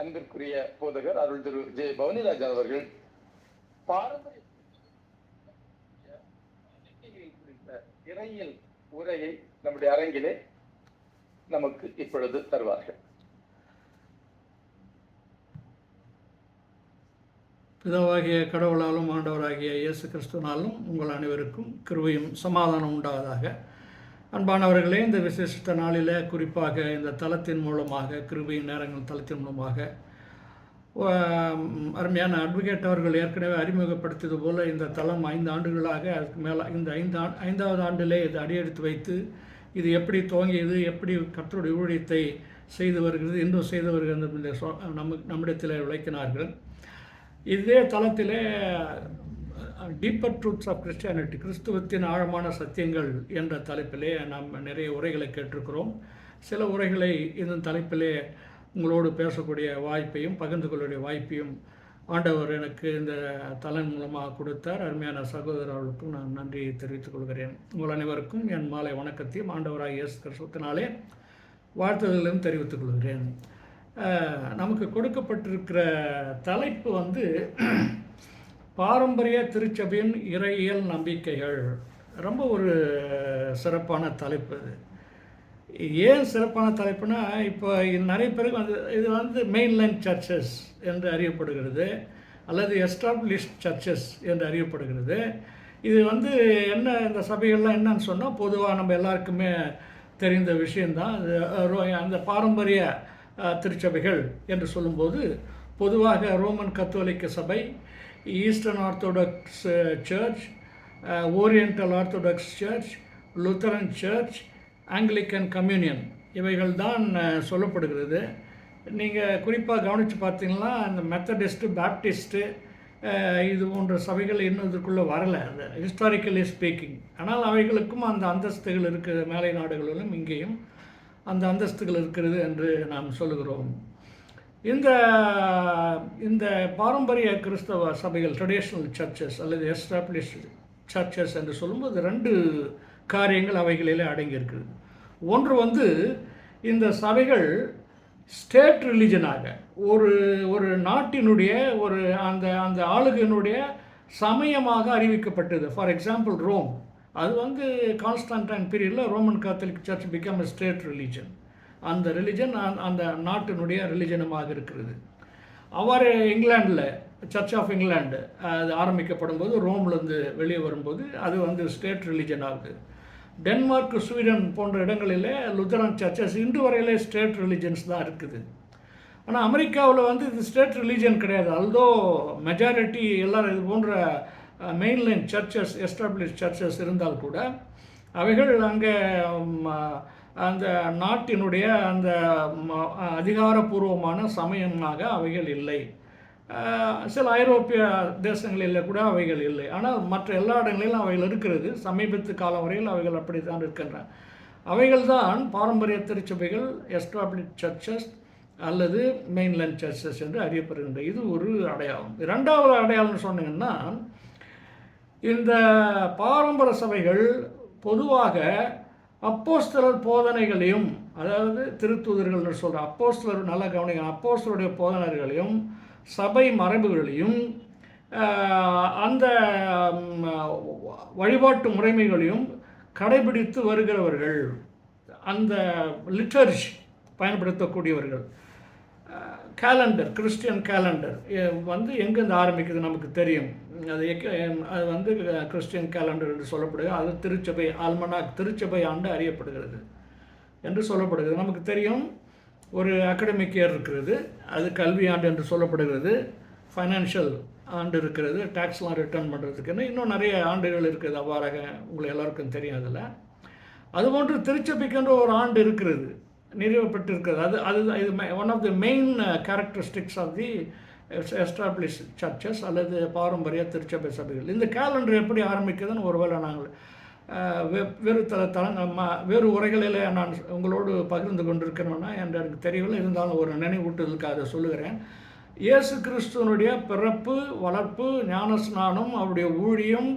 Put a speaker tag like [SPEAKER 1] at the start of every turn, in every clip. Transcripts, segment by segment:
[SPEAKER 1] அன்பிற்குரிய போதகர் அருள் திரு ஜே பவனிராஜன் அவர்கள் பாரம்பரிய குறித்த இறையியல் உரையை நம்முடைய அரங்கிலே நமக்கு இப்பொழுது தருவார்கள்.
[SPEAKER 2] பிதாவாகிய கடவுளாலும் ஆண்டவராகிய இயேசு கிறிஸ்துவனாலும் உங்கள் அனைவருக்கும் கிருபையும் சமாதானம் உண்டாவதாக. அன்பானவர்களே, இந்த விசேஷித்த நாளில் குறிப்பாக இந்த தளத்தின் மூலமாக, கிருபையின் நேரங்கள் தளத்தின் மூலமாக அருமையான அட்வொகேட் அவர்கள் ஏற்கனவே அறிமுகப்படுத்தியது போல் இந்த தளம் 5 ஆண்டுகளாக அதுக்கு மேலே இந்த 5வது ஆண்டிலே இது அடியெடுத்து வைத்து இது எப்படி துவங்கியது, எப்படி கர்த்தருடைய ஊழியத்தை செய்து வருகிறது, இன்னும் செய்து வருகிறது நம்மிடத்தில் விளக்கினார்கள். இதே தளத்திலே டீப்பர் ட்ரூத்ஸ் ஆஃப் கிறிஸ்டியானிட்டி, கிறிஸ்துவத்தின் ஆழமான சத்தியங்கள் என்ற தலைப்பிலே நாம் நிறைய உரைகளை கேட்டிருக்கிறோம். சில உரைகளை இந்த தலைப்பிலே உங்களோடு பேசக்கூடிய வாய்ப்பையும் பகிர்ந்து கொள்ளக்கூடிய வாய்ப்பையும் ஆண்டவர் எனக்கு இந்த தலன் மூலமாக கொடுத்தார். அருமையான சகோதரர்களுக்கும் நான் நன்றியை தெரிவித்துக் கொள்கிறேன். உங்கள் அனைவருக்கும் என் மாலை வணக்கத்தையும் ஆண்டவராக இயேசு கிறிஸ்துவினாலே வாழ்த்துதலையும் தெரிவித்துக் கொள்கிறேன். நமக்கு கொடுக்கப்பட்டிருக்கிற தலைப்பு பாரம்பரிய திருச்சபையின் இறையியல் நம்பிக்கைகள். ரொம்ப ஒரு சிறப்பான தலைப்பு. ஏன் சிறப்பான தலைப்புனா, இப்போ நிறைய பேருக்கு இது மெயின்லைன் சர்ச்சஸ் என்று அறியப்படுகிறது, அல்லது எஸ்டாப்ளிஷ்ட் சர்ச்சஸ் என்று அறியப்படுகிறது. இது என்ன, இந்த சபைகள்லாம் என்னன்னு சொன்னால், பொதுவாக நம்ம எல்லாருக்குமே தெரிந்த விஷயந்தான். அந்த பாரம்பரிய திருச்சபைகள் என்று சொல்லும்போது பொதுவாக ரோமன் கத்தோலிக்க சபை, eastern orthodox church, oriental orthodox church, Lutheran church, Anglican communion, இவைகள் தான் சொல்லப்படுகிறது. நீங்கள் குறிப்பாக கவனித்து பார்த்தீங்கன்னா இந்த மெத்தடிஸ்ட்டு, பேப்டிஸ்ட்டு, இது போன்ற சபைகள் இன்னும் இதுக்குள்ளே வரலை, அந்த ஹிஸ்டாரிக்கலி ஸ்பீக்கிங். ஆனால் அவைகளுக்கும் அந்த அந்தஸ்துகள் இருக்கிறது, மேலை நாடுகளிலும் இங்கேயும் அந்த அந்தஸ்துகள் இருக்கிறது என்று நாம் சொல்லுகிறோம். இந்த பாரம்பரிய கிறிஸ்தவ சபைகள், ட்ரெடிஷ்னல் சர்ச்சஸ் அல்லது எஸ்டாப்ளிஷ்டு சர்ச்சஸ் என்று சொல்லும்போது 2 காரியங்கள் அவைகளிலே அடங்கியிருக்கிறது. ஒன்று இந்த சபைகள் ஸ்டேட் ரிலிஜனாக ஒரு நாட்டினுடைய அந்த ஆளுகையினுடைய சமயமாக அறிவிக்கப்பட்டது. ஃபார் எக்ஸாம்பிள் ரோம், அது கான்ஸ்டன்டைன் பீரியடில் Roman Catholic church become a state religion. அந்த ரிலிஜன் அந்த நாட்டினுடைய ரிலிஜனமாக இருக்கிறது. இங்கிலாண்டில் சர்ச் ஆஃப் இங்கிலாண்டு அது ஆரம்பிக்கப்படும் போது, ரோம்லேருந்து வெளியே வரும்போது அது ஸ்டேட் ரிலிஜன் ஆகுது. டென்மார்க், ஸ்வீடன் போன்ற இடங்களில் லுத்தரன் சர்ச்சஸ் இன்று வரையிலே ஸ்டேட் ரிலிஜன்ஸ் தான் இருக்குது. ஆனால் அமெரிக்காவில் இது ஸ்டேட் ரிலிஜன் கிடையாது. அல்தோ மெஜாரிட்டி எல்லோரும் இது போன்ற மெயின்லைன் சர்ச்சஸ், எஸ்டாப்ளிஷ் சர்ச்சஸ் இருந்தால் கூட அவைகள் அங்கே அந்த நாட்டினுடைய அந்த அதிகாரப்பூர்வமான சமயமாக அவைகள் இல்லை. சில ஐரோப்பிய தேசங்களில் கூட அவைகள் இல்லை. ஆனால் மற்ற எல்லா இடங்களிலும் அவைகள் இருக்கிறது. சமீபத்து காலம் வரையில் அவைகள் அப்படித்தான் இருக்கின்றன. அவைகள் தான் பாரம்பரிய திருச்சபைகள், எஸ்டாப்ளிஷ் சர்ச்சஸ் அல்லது மெயின்லைன் சர்ச்சஸ் என்று அறியப்படுகின்றன. இது ஒரு அடையாளம். 2வது அடையாளம்னு சொன்னீங்கன்னா, இந்த பாரம்பரிய சபைகள் பொதுவாக அப்போஸ்தலர் போதனைகளையும், அதாவது திருத்தூதர்கள் சொல்கிற அப்போஸ்தலர், நல்ல கவனிக்க, அப்போஸ்தலருடைய போதனைகளையும் சபை மரபுகளையும் அந்த வழிபாட்டு முறைமைகளையும் கடைபிடித்து வருகிறவர்கள், அந்த லிட்டர்ஜி பயன்படுத்தக்கூடியவர்கள். கேலண்டர், கிறிஸ்டியன் கேலண்டர் எங்கேருந்து ஆரம்பிக்குது நமக்கு தெரியும். அது கிறிஸ்டியன் கேலண்டர் என்று சொல்லப்படுகிறது. அது திருச்சபை ஆல்மனாக், திருச்சபை ஆண்டு அறியப்படுகிறது என்று சொல்லப்படுகிறது. நமக்கு தெரியும், ஒரு அகடமிக் இயர் இருக்கிறது, அது கல்வி ஆண்டு என்று சொல்லப்படுகிறது. ஃபைனான்ஷியல் ஆண்டு இருக்கிறது, டேக்ஸ்லாம் ரிட்டர்ன் பண்ணுறதுக்குன்னு இன்னும் நிறைய ஆண்டுகள் இருக்குது. அவ்வாறாக உங்களுக்கு எல்லாருக்கும் தெரியும். அதுபோன்று திருச்சபைக்கென்று ஒரு ஆண்டு இருக்கிறது, நிறுவப்பட்டிருக்கிறது. இது one of the main characteristics of the establish churches அல்லது பாரம்பரிய திருச்சபை சபைகள். இந்த கேலண்டர் எப்படி ஆரம்பிக்குதுன்னு ஒருவேளை நாங்கள் வேறு உரைகளில் நான் உங்களோடு பகிர்ந்து கொண்டிருக்கிறேன்னா என்று எனக்கு தெரியவில்லை. இருந்தாலும் ஒரு நினைவூட்டுதலுக்கு அதை சொல்லுகிறேன். இயேசு கிறிஸ்துவனுடைய பிறப்பு, வளர்ப்பு, ஞானஸ்நானம், அவருடைய ஊழியம்,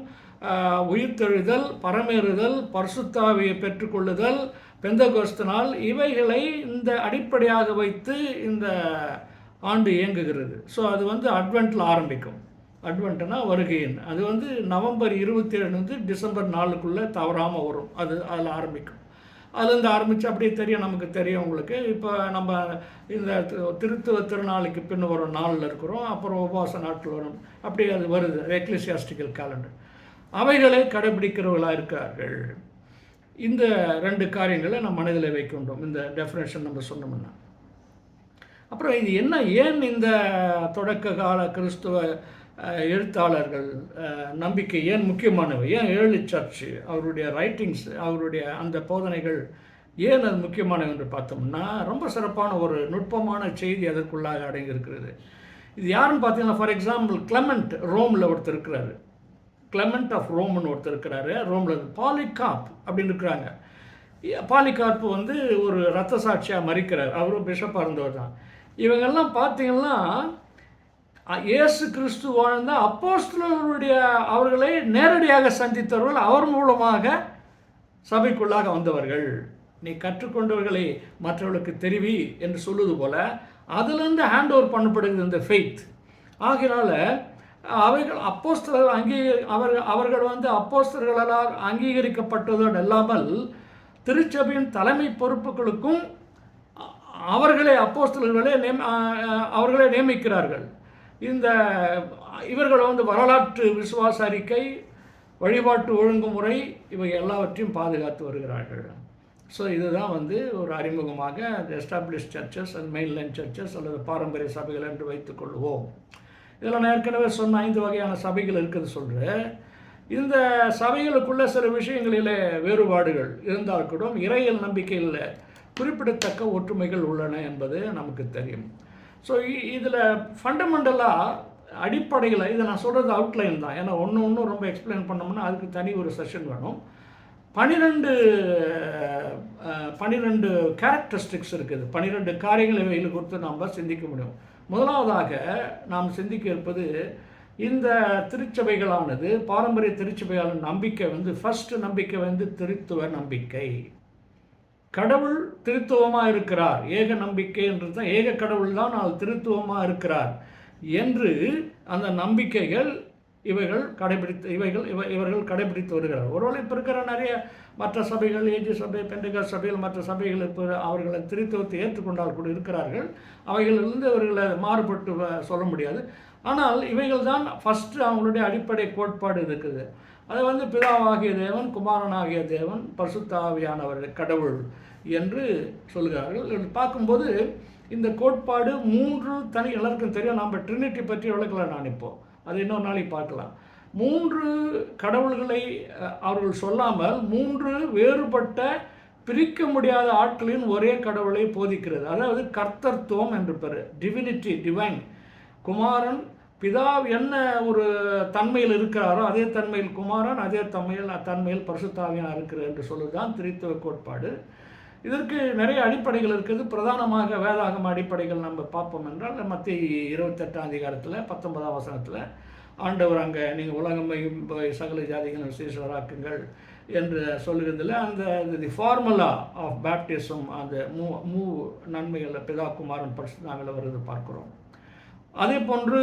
[SPEAKER 2] உயிர்த்தெழுதல், பரமேறுதல், பரிசுத்தாவியை பெற்றுக்கொள்ளுதல், பெந்தகோஸ்து நாள், இவைகளை இந்த அடிப்படையாக வைத்து இந்த ஆண்டு இயங்குகிறது. ஸோ அது வந்து அட்வென்ட்டில் ஆரம்பிக்கும். அட்வென்ட்னா வருகையின், அது வந்து நவம்பர் 27 டிசம்பர் 4க்குள்ளே தவறாமல் வரும். அதில் ஆரம்பிக்கும். அதுலேருந்து ஆரம்பித்து அப்படியே தெரியும், நமக்கு தெரியும் உங்களுக்கு. இப்போ நம்ம இந்த திருத்துவ திருநாளுக்கு பின் ஒரு நாளில் இருக்கிறோம், அப்புறம் உபவாச நாட்கள் வரும், அப்படியே அது வருது. எக்லிசியாஸ்டிக்கல் கேலண்டர் அவைகளை கடைபிடிக்கிறவர்களாக இருக்கிறார்கள். இந்த 2 காரியங்களை நம்ம மனதில் வைக்கின்றோம், இந்த டெஃபினேஷன் நம்ம சொன்னோம்னா. அப்புறம் இது என்ன, ஏன் இந்த தொடக்க கால கிறிஸ்துவ எழுத்தாளர்கள் நம்பிக்கை ஏன் முக்கியமானவை, ஏன் ஏர்லி சர்ச் அவருடைய ரைட்டிங்ஸ், அவருடைய அந்த போதனைகள் ஏன் அது முக்கியமானவை என்று பார்த்தோம்னா, ரொம்ப சிறப்பான ஒரு நுட்பமான செய்தி அதற்குள்ளாக அடங்கியிருக்கிறது. இது யாருன்னு பார்த்தீங்கன்னா, ஃபார் எக்ஸாம்பிள் கிளமெண்ட் ரோமில் ஒருத்தர் இருக்கிறாரு, கிளமெண்ட் ஆஃப் ரோம்னு ஒருத்தர் இருக்கிறாரு ரோமில். பாலிகார்ப் அப்படின்னு இருக்கிறாங்க. பாலிகார்ப்பு வந்து ஒரு இரத்த சாட்சியாக மறிக்கிறார், அவரும் பிஷப்பாக இருந்தவர் தான். இவங்கெல்லாம் பார்த்தீங்கன்னா இயேசு கிறிஸ்து வாழ்ந்த அப்போஸ்தலர்களுடைய அவர்களை நேரடியாக சந்தித்தவர்கள், அவர் மூலமாக சபைக்குள்ளாக வந்தவர்கள். நீ கற்றுக்கொண்டவர்களை மற்றவர்களுக்கு தெரிவி என்று சொல்லுவது போல அதிலிருந்து ஹேண்ட் ஓவர் பண்ணப்படுகிறது இந்த ஃபெய்த். ஆகையினால அவைகள் அப்போஸ்தலர்கள் அவர்கள் வந்து அப்போஸ்தலர்களால் அங்கீகரிக்கப்பட்டதோடு இல்லாமல் திருச்சபையின் தலைமை பொறுப்புகளுக்கும் அவர்களே அவர்களே நியமிக்கிறார்கள். இவர்கள் வந்து வரலாற்று விசுவாச அறிக்கை, வழிபாட்டு ஒழுங்குமுறை, இவை எல்லாவற்றையும் பாதுகாத்து வருகிறார்கள். ஸோ இதுதான் வந்து ஒரு அறிமுகமாக establish churches and mainline churches அல்லது பாரம்பரிய சபைகள் என்று வைத்துக்கொள்வோம். இதில் நான் ஏற்கனவே சொன்ன 5 வகையான சபைகள் இருக்குது சொல்கிறேன். இந்த சபைகளுக்குள்ள சில விஷயங்களிலே வேறுபாடுகள் இருந்தால் கூட இறையியல் நம்பிக்கையில் குறிப்பிடத்தக்க ஒற்றுமைகள் உள்ளன என்பது நமக்கு தெரியும். ஸோ இதில் ஃபண்டமெண்டலாக அடிப்படையில் இதை நான் சொல்கிறது அவுட்லைன் தான், ஏன்னா ஒன்று ரொம்ப எக்ஸ்பிளைன் பண்ணோம்னா அதுக்கு தனி ஒரு செஷன் வேணும். 12 கேரக்டரிஸ்டிக்ஸ் இருக்குது, 12 காரியங்களை இவைகளை குறித்து நாம் சிந்திக்க முடியும். முதலாவதாக நாம் சிந்திக்க இருப்பது, இந்த திருச்சபைகளானது பாரம்பரிய திருச்சபையான நம்பிக்கை வந்து ஃபர்ஸ்ட் நம்பிக்கை வந்து திருத்துவ நம்பிக்கை. கடவுள் திருத்துவமாக இருக்கிறார், ஏக நம்பிக்கை என்று தான், ஏக கடவுள் தான் அது திருத்துவமாக இருக்கிறார் என்று அந்த நம்பிக்கைகள் இவர்கள் கடைபிடித்து வருகிறார். ஒருவேளை இப்போ இருக்கிற நிறைய மற்ற சபைகள், ஏஜி சபை, பெண்டகாஸ்ட் சபைகள், மற்ற சபைகள் இப்போ அவர்களை திருத்துவத்தை ஏற்றுக்கொண்டால் கூட இருக்கிறார்கள். அவைகளிலிருந்து அவர்களை மாறுபட்டு சொல்ல முடியாது. ஆனால் இவைகள் தான் ஃபஸ்ட்டு அவங்களுடைய அடிப்படை கோட்பாடு இருக்குது. அதை வந்து பிதாவாகிய தேவன், குமாரனாகிய தேவன், பரிசுத்த ஆவியானவர் கடவுள் என்று சொல்கிறார்கள். பார்க்கும்போது இந்த கோட்பாடு 3 தனி, எல்லாருக்கும் தெரியும், நாம் ட்ரினிட்டி பற்றி விளக்கல, நான் இப்போது அது இன்னொரு நாளைக்கு பார்க்கலாம். 3 கடவுள்களை அவர்கள் சொல்லாமல் 3 வேறுபட்ட பிரிக்க முடியாத ஆட்களின் ஒரே கடவுளை போதிக்கிறது. அதாவது கர்த்தர்த்துவம் என்று பெரு, டிவினிட்டி, டிவைன். குமாரன் பிதா என்ன ஒரு தன்மையில் இருக்கிறாரோ அதே தன்மையில் குமாரன், அதே தன்மையில் பரிசுத்த ஆவியானவர் இருக்கிறார் என்று சொல்லுதான் திரித்துவ கோட்பாடு. இதற்கு நிறைய அடிப்படைகள் இருக்குது. பிரதானமாக வேதாகம அடிப்படைகள் நம்ம பார்ப்போம் என்றால், மத்திய 28ஆம் அதிகாரத்தில் 19ஆம் வசனத்தில் ஆண்டவர் அங்கே நீங்கள் உலகமையும் சகல ஜாதிகளும் சீசராக்குங்கள் என்று சொல்லுகிறதில் அந்த ஃபார்முலா ஆஃப் பேப்டிசம், அந்த மூ நன்மைகள் பிதா குமாரன் பரிசுத்தாவியில் வருது பார்க்குறோம். அதே போன்று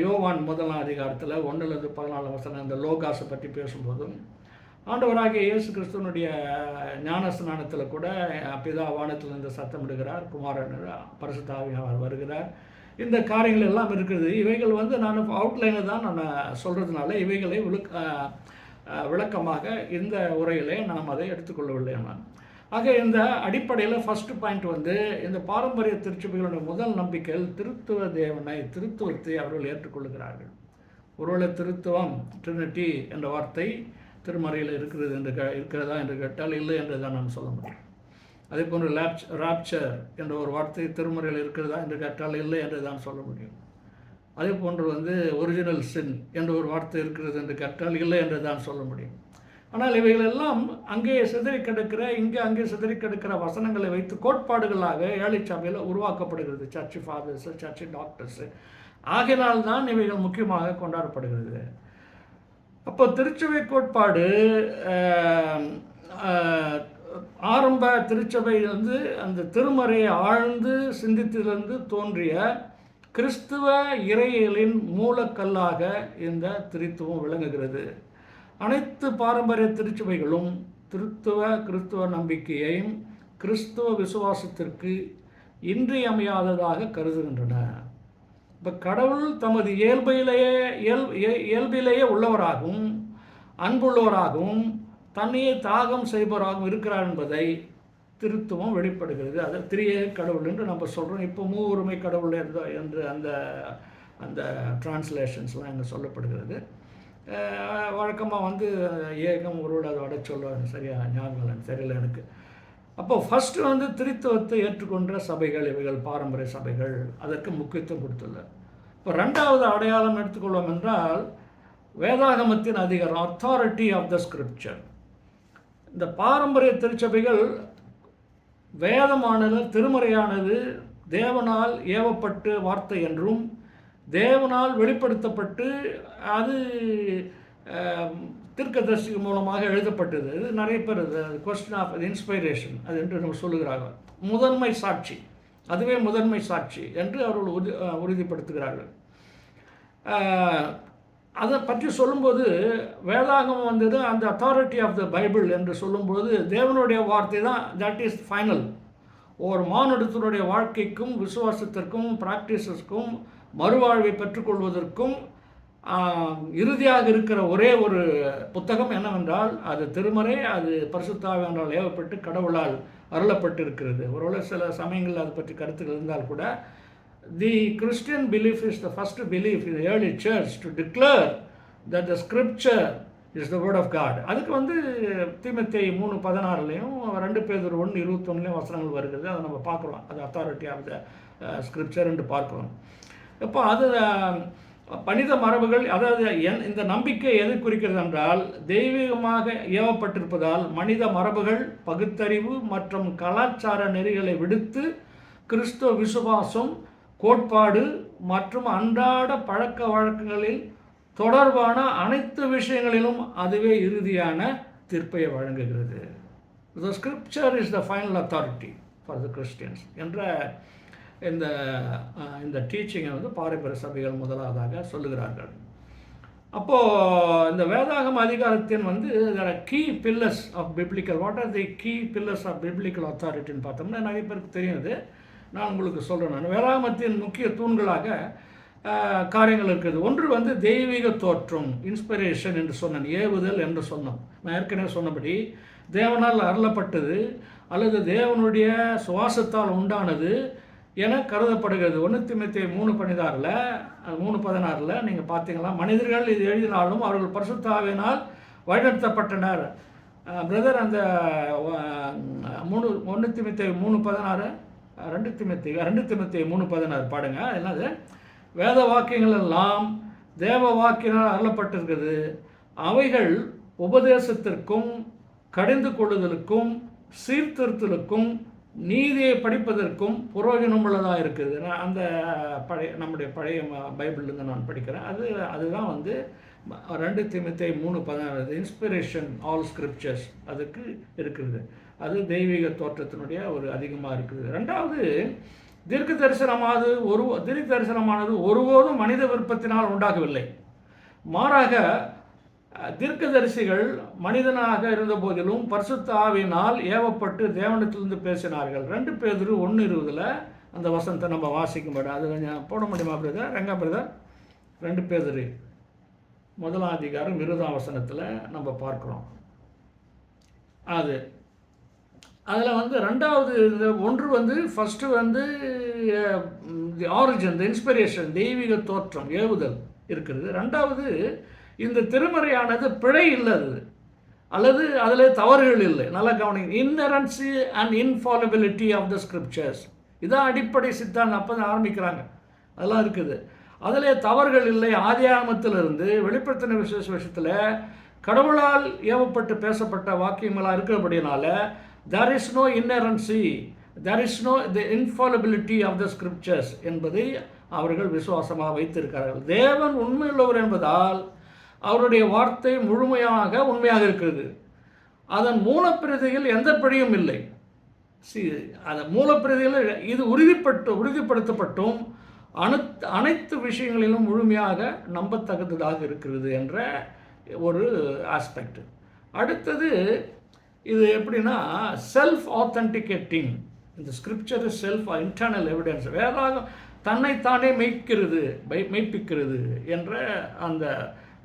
[SPEAKER 2] யோவான் 1ஆம் அதிகாரத்தில் 1-14 வசனம் இந்த லோகாஸை பற்றி பேசும்போதும், ஆண்டவராகிய இயேசு கிறிஸ்துவனுடைய ஞானஸ்நானத்தில் கூட பிதா வானத்திலிருந்து சத்தமிடுகிறார், குமாரன் பரிசுத்த ஆவியானவர் வருகிறார். இந்த காரியங்கள் எல்லாம் இருக்குது. இவைகள் வந்து நான் அவுட்லைனில் தான் நான் சொல்கிறதுனால இவைகளை விளக்கமாக இந்த உரையிலே நாம் அதை எடுத்துக்கொள்ளவில்லை. நான் ஆக இந்த அடிப்படையில் ஃபஸ்ட்டு பாயிண்ட் வந்து, இந்த பாரம்பரிய திருச்சபைகளுடைய முதல் நம்பிக்கையில் திருத்துவ தேவனை, திருத்துவத்தை அவர்கள் ஏற்றுக்கொள்கிறார்கள். ஒருவேளை திருத்துவம், ட்ரினிட்டி என்ற வார்த்தை திருமறையில் இருக்கிறதா என்று கேட்டால் இல்லை என்று தான் நாம் சொல்ல முடியும். அதே போன்று ராப்சர் என்ற ஒரு வார்த்தை திருமறையில் இருக்கிறதா என்று கேட்டால் இல்லை என்று தான் சொல்ல முடியும். அதே போன்று வந்து ஒரிஜினல் சின் என்ற ஒரு வார்த்தை இருக்கிறது என்று கேட்டால் இல்லை என்று தான் சொல்ல முடியும். ஆனால் இவைகளெல்லாம் அங்கே சிதறி கிடக்கிற, அங்கே சிதறி கிடக்கிற வசனங்களை வைத்து கோட்பாடுகளாக ஏழை சபையில் உருவாக்கப்படுகிறது. Church fathers, church doctors. ஆகையினால்தான் இவைகள் முக்கியமாக ஆரம்ப திருச்சபை வந்து அந்த திருமறையை ஆழ்ந்து சிந்தித்திலிருந்து தோன்றிய கிறிஸ்துவ இறையியலின் மூலக்கல்லாக இந்த திருத்துவம் விளங்குகிறது. அனைத்து பாரம்பரிய திருச்சபைகளும் கிறிஸ்துவ நம்பிக்கையையும் கிறிஸ்துவ விசுவாசத்திற்கு இன்றியமையாததாக கருதுகின்றன. இப்போ கடவுள் தமது இயல்பிலேயே உள்ளவராகவும் அன்புள்ளவராகவும் தன்னையே தாகம் செய்பவராகவும் இருக்கிறார் என்பதை திருத்துவம் வெளிப்படுகிறது. அது திரியேக கடவுள் என்று நம்ம சொல்கிறோம். இப்போ மூவுரிமை கடவுள் என்று அந்த அந்த டிரான்ஸ்லேஷன்ஸ்லாம் இங்கே சொல்லப்படுகிறது. வழக்கமாக வந்து ஏகம் ஒருவோடு அதை வட சொல்லுவாங்க, சரியாக ஞாபகம் தெரியல எனக்கு. அப்போ ஃபஸ்ட்டு வந்து திருத்துவத்தை ஏற்றுக்கொண்ட சபைகள் இவைகள் பாரம்பரிய சபைகள், அதற்கு முக்கியத்துவம் கொடுத்துள்ள. இப்போ ரெண்டாவது அடையாளம் எடுத்துக்கொள்வோம் என்றால் வேதாகமத்தின் அதிகாரம், அத்தாரிட்டி ஆஃப் த ஸ்கிரிப்சர். இந்த பாரம்பரிய திருச்சபைகள் வேதமானது திருமறையானது தேவனால் ஏவப்பட்டு வார்த்தை என்றும் தேவனால் வெளிப்படுத்தப்பட்டு அது தீர்க்கதரிசி மூலமாக எழுதப்பட்டது. இது நிறைய பேர் கொஸ்டின் ஆஃப் இன்ஸ்பைரேஷன் அது என்று நம்ம சொல்லுகிறார்கள். முதன்மை சாட்சி, அதுவே முதன்மை சாட்சி என்று அவர்கள் உறுதிப்படுத்துகிறார்கள். அதை பற்றி சொல்லும்போது வேதாகமம் வந்தது அந்த அத்தாரிட்டி ஆஃப் த பைபிள் என்று சொல்லும்போது தேவனுடைய வார்த்தை தான் தட் இஸ் ஃபைனல். ஒரு மானுடத்தினுடைய வாழ்க்கைக்கும் விசுவாசத்திற்கும் பிராக்டிஸஸ்க்கும் மறுவாழ்வை பெற்றுக்கொள்வதற்கும் இறுதியாக இருக்கிற ஒரே ஒரு புத்தகம் என்னவென்றால் அது திருமறை. அது பரிசுத்த ஆவியானவரால் ஏவப்பட்டு கடவுளால் அருளப்பட்டு இருக்கிறது. ஒருவேளை சில சமயங்களில் அதை பற்றி கருத்துக்கள் இருந்தால் கூட the Christian belief is the first belief in the early church to declare that the scripture is the word of God. அதுக்கு வந்து தீமோத்தேயு 3:16 2 பேதுரு 1:21 வசனங்கள் வருகிறது. அதை நம்ம பார்க்குறோம். அது அத்தாரிட்டி ஆஃப் த ஸ்கிரிப்சர் என்று பார்க்குறோம். இப்போ அது மனித மரபுகள், அதாவது இந்த நம்பிக்கை எது குறிக்கிறது என்றால் தெய்வீகமாக ஏவப்பட்டிருப்பதால் மனித மரபுகள் பகுத்தறிவு மற்றும் கலாச்சார நெறிகளை விடுத்து கிறிஸ்துவ விசுவாசம் கோட்பாடு மற்றும் அன்றாட பழக்க வழக்கங்களில் தொடர்பான அனைத்து விஷயங்களிலும் அதுவே இறுதியான தீர்ப்பை வழங்குகிறது. The scripture is the final authority for the Christians என்ற இந்த டீச்சிங்கை வந்து பாரம்பரிய சபைகள் முதலாவதாக சொல்லுகிறார்கள். அப்போது இந்த வேதாகம அதிகாரத்தின் வந்து there are key pillars of biblical. What are the key pillars of biblical authority ன்னு பார்த்தோம்னா நிறைய பேருக்கு தெரியுது. நான் உங்களுக்கு சொல்கிறேன். நான் வேதாகமத்தின் முக்கிய தூண்களாக காரியங்கள் இருக்குது. ஒன்று வந்து தெய்வீக தோற்றம், இன்ஸ்பிரேஷன் என்று சொன்னேன், ஏவுதல் என்று சொன்னோம். நான் ஏற்கனவே சொன்னபடி தேவனால் அருளப்பட்டது அல்லது தேவனுடைய சுவாசத்தால் உண்டானது என கருதப்படுகிறது. 1 தீமோத்தேயு 3:16 நீங்கள் பார்த்தீங்களா, மனிதர்கள் இது எழுதினாலும் அவர்கள் பரிசுத்த ஆவியினால் வழிநடத்தப்பட்டனர். பிரதர் அந்த 1 தீமோத்தேயு 3:16 2 தீமோத்தேயு 3:16 பாடுங்க. என்னது? வேத வாக்கியங்கள் எல்லாம் தேவ வாக்கினால் அருளப்பட்டிருக்கிறது. அவைகள் உபதேசத்திற்கும் கடிந்து கொள்ளுதலுக்கும் சீர்திருத்தலுக்கும் நீதியை படிப்பதற்கும் புரோஜனம் உள்ளதாக இருக்குது. அந்த நம்முடைய பழைய பைபிள்லேருந்து நான் படிக்கிறேன். அதுதான் வந்து 2 தீமோத்தேயு 3:16 இன்ஸ்பிரேஷன் ஆல் ஸ்கிரிப்சர்ஸ் அதுக்கு இருக்குது. அது தெய்வீக தோற்றத்தினுடைய ஒரு அதிகமாக இருக்குது. ரெண்டாவது தீர்க்க தரிசனமானது ஒருபோதும் மனித விருப்பத்தினால் உண்டாகவில்லை. மாறாக தீர்க்கதரிசிகள் மனிதனாக இருந்த போதிலும் பரிசுத்த ஆவியினால் ஏவப்பட்டு தேவனிடத்திலிருந்து பேசினார்கள். 2 பேதுரு 1:20 அந்த வசனத்தை நம்ம வாசிக்கும்போது அது கொஞ்சம் போட முடியுமா பிரதர்? ரெங்கா பிரதர் 2 பேதுரு 1 அதிகாரம் 20 வசனத்தில் நம்ம பார்க்குறோம். அதில் வந்து ரெண்டாவது ஒன்று வந்து ஃபஸ்ட்டு வந்து தி ஆரிஜின், தி இன்ஸ்பிரேஷன், தெய்வீக தோற்றம், ஏவுதல் இருக்கிறது. ரெண்டாவது இந்த திருமறையானது பிழை இல்லை அல்லது அதில் தவறுகள் இல்லை. நல்லா கவனிங்க. Inerrancy and infallibility of the scriptures, இதான் அடிப்படை சித்தாந்தம். அப்போ தான் ஆரம்பிக்கிறாங்க. அதெல்லாம் இருக்குது. அதில் தவறுகள் இல்லை. ஆதியாகமத்திலிருந்து வெளிப்படுத்தின விஷயத்தில் கடவுளால் ஏவப்பட்டு பேசப்பட்ட வாக்கியங்களாக இருக்கிறபடினால there is no inerrancy, there is no the infallibility of the scriptures என்பதை அவர்கள் விசுவாசமாக வைத்திருக்கிறார்கள். தேவன் உண்மையுள்ளவர் என்பதால் அவருடைய வார்த்தை முழுமையாக உண்மையாக இருக்கிறது. அதன் மூலப்பிரதிகள் எந்த பிழையும் இல்லை. அந்த மூலப்பிரதிகள் இது உறுதிப்படுத்தப்பட்டும் அனைத்து விஷயங்களிலும் முழுமையாக நம்பத்தகுந்ததாக இருக்கிறது என்ற ஒரு ஆஸ்பெக்ட். அடுத்தது இது எப்படின்னா செல்ஃப் ஆத்தென்டிகேட்டிங். இந்த ஸ்கிரிப்சர் செல்ஃப் இன்டர்னல் எவிடன்ஸ். வேதாகம் தன்னைத்தானே மெய்ப்பிக்கிறது என்ற அந்த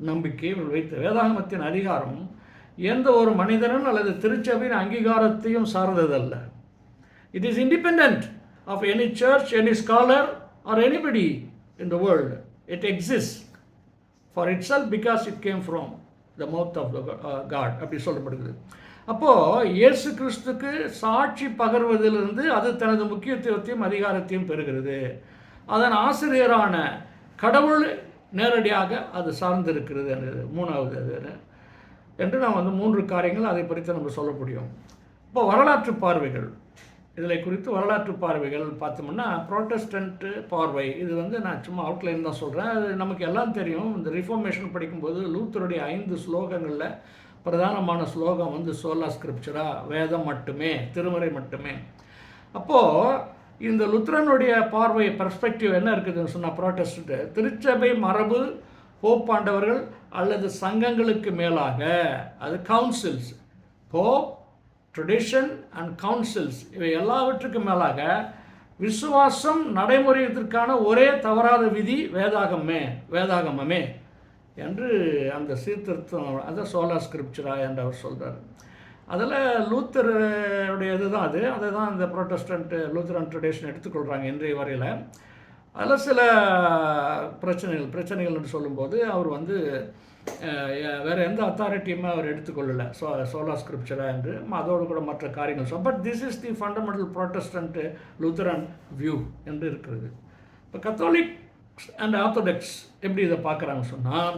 [SPEAKER 2] நம்பிக்கையை வைத்து வேதாகமத்தின் அதிகாரம் எந்த ஒரு மனிதனும் அல்லது திருச்சபையின் அங்கீகாரத்தையும் சார்ந்ததல்ல. It is independent of any church, any scholar or anybody in the world. It exists for itself because it came from the mouth of the God. அப்படி சொல்லப்படுகிறது. அப்போது இயேசு கிறிஸ்துக்கு சாட்சி பகர்வதிலிருந்து அது தனது முக்கியத்துவத்தையும் அதிகாரத்தையும் பெறுகிறது. அதன் ஆசிரியரான கடவுள் நேரடியாக அது சார்ந்திருக்கிறது என்றது மூணாவது என்று நாம் 3 காரியங்கள் அதை குறித்து நம்ம சொல்ல முடியும். இப்போ வரலாற்று பார்வைகள், இதில் குறித்து வரலாற்று பார்வைகள் பார்த்தோம்னா புரோட்டஸ்டன்ட் பார்வை. இது நான் சும்மா அவுட்லைன் தான் சொல்கிறேன். அது நமக்கு எல்லாம் தெரியும். இந்த ரிஃபார்மேஷன் படிக்கும்போது லூத்தருடைய 5 ஸ்லோகங்களில் பிரதானமான ஸ்லோகம் சோலா ஸ்கிரிப்சரா, வேதம் மட்டுமே, திருமறை மட்டுமே. அப்போது இந்த லுத்ரனுடைய பார்வை பெர்ஸ்பெக்டிவ் என்ன இருக்குதுன்னு சொன்னால், புரோட்டஸ்டன்ட் திருச்சபை மரபு, போப்பாண்டவர்கள் அல்லது சங்கங்களுக்கு மேலாக, அது councils, Pope, tradition and councils, இவை எல்லாவற்றுக்கும் மேலாக விசுவாசம் நடைமுறையத்திற்கான ஒரே தவறாத விதி வேதாகமமே என்று அந்த சீர்திருத்தம், அதை சோலா ஸ்கிரிப்சரா என்று அவர் சொல்கிறார். அதில் லூத்தருடைய இதுதான் அதை தான் இந்த புரோட்டஸ்டன்ட் லூத்தரன் ட்ரெடிஷன் எடுத்துக்கொள்கிறாங்க இன்றைய வரையில். அதில் சில பிரச்சனைகள் என்று சொல்லும்போது அவர் வேறு எந்த அத்தாரிட்டியுமே அவர் எடுத்துக்கொள்ளலை சோலா ஸ்கிரிப்சரா என்று. அதோடு கூட மற்ற காரியங்கள் but this is the fundamental ப்ரோட்டஸ்டன்ட் Lutheran view என்று இருக்கிறது. இப்போ கத்தோலிக்ஸ் அண்ட் ஆர்த்தோடாக்ஸ் எப்படி இதை பார்க்குறாங்கன்னு சொன்னால்,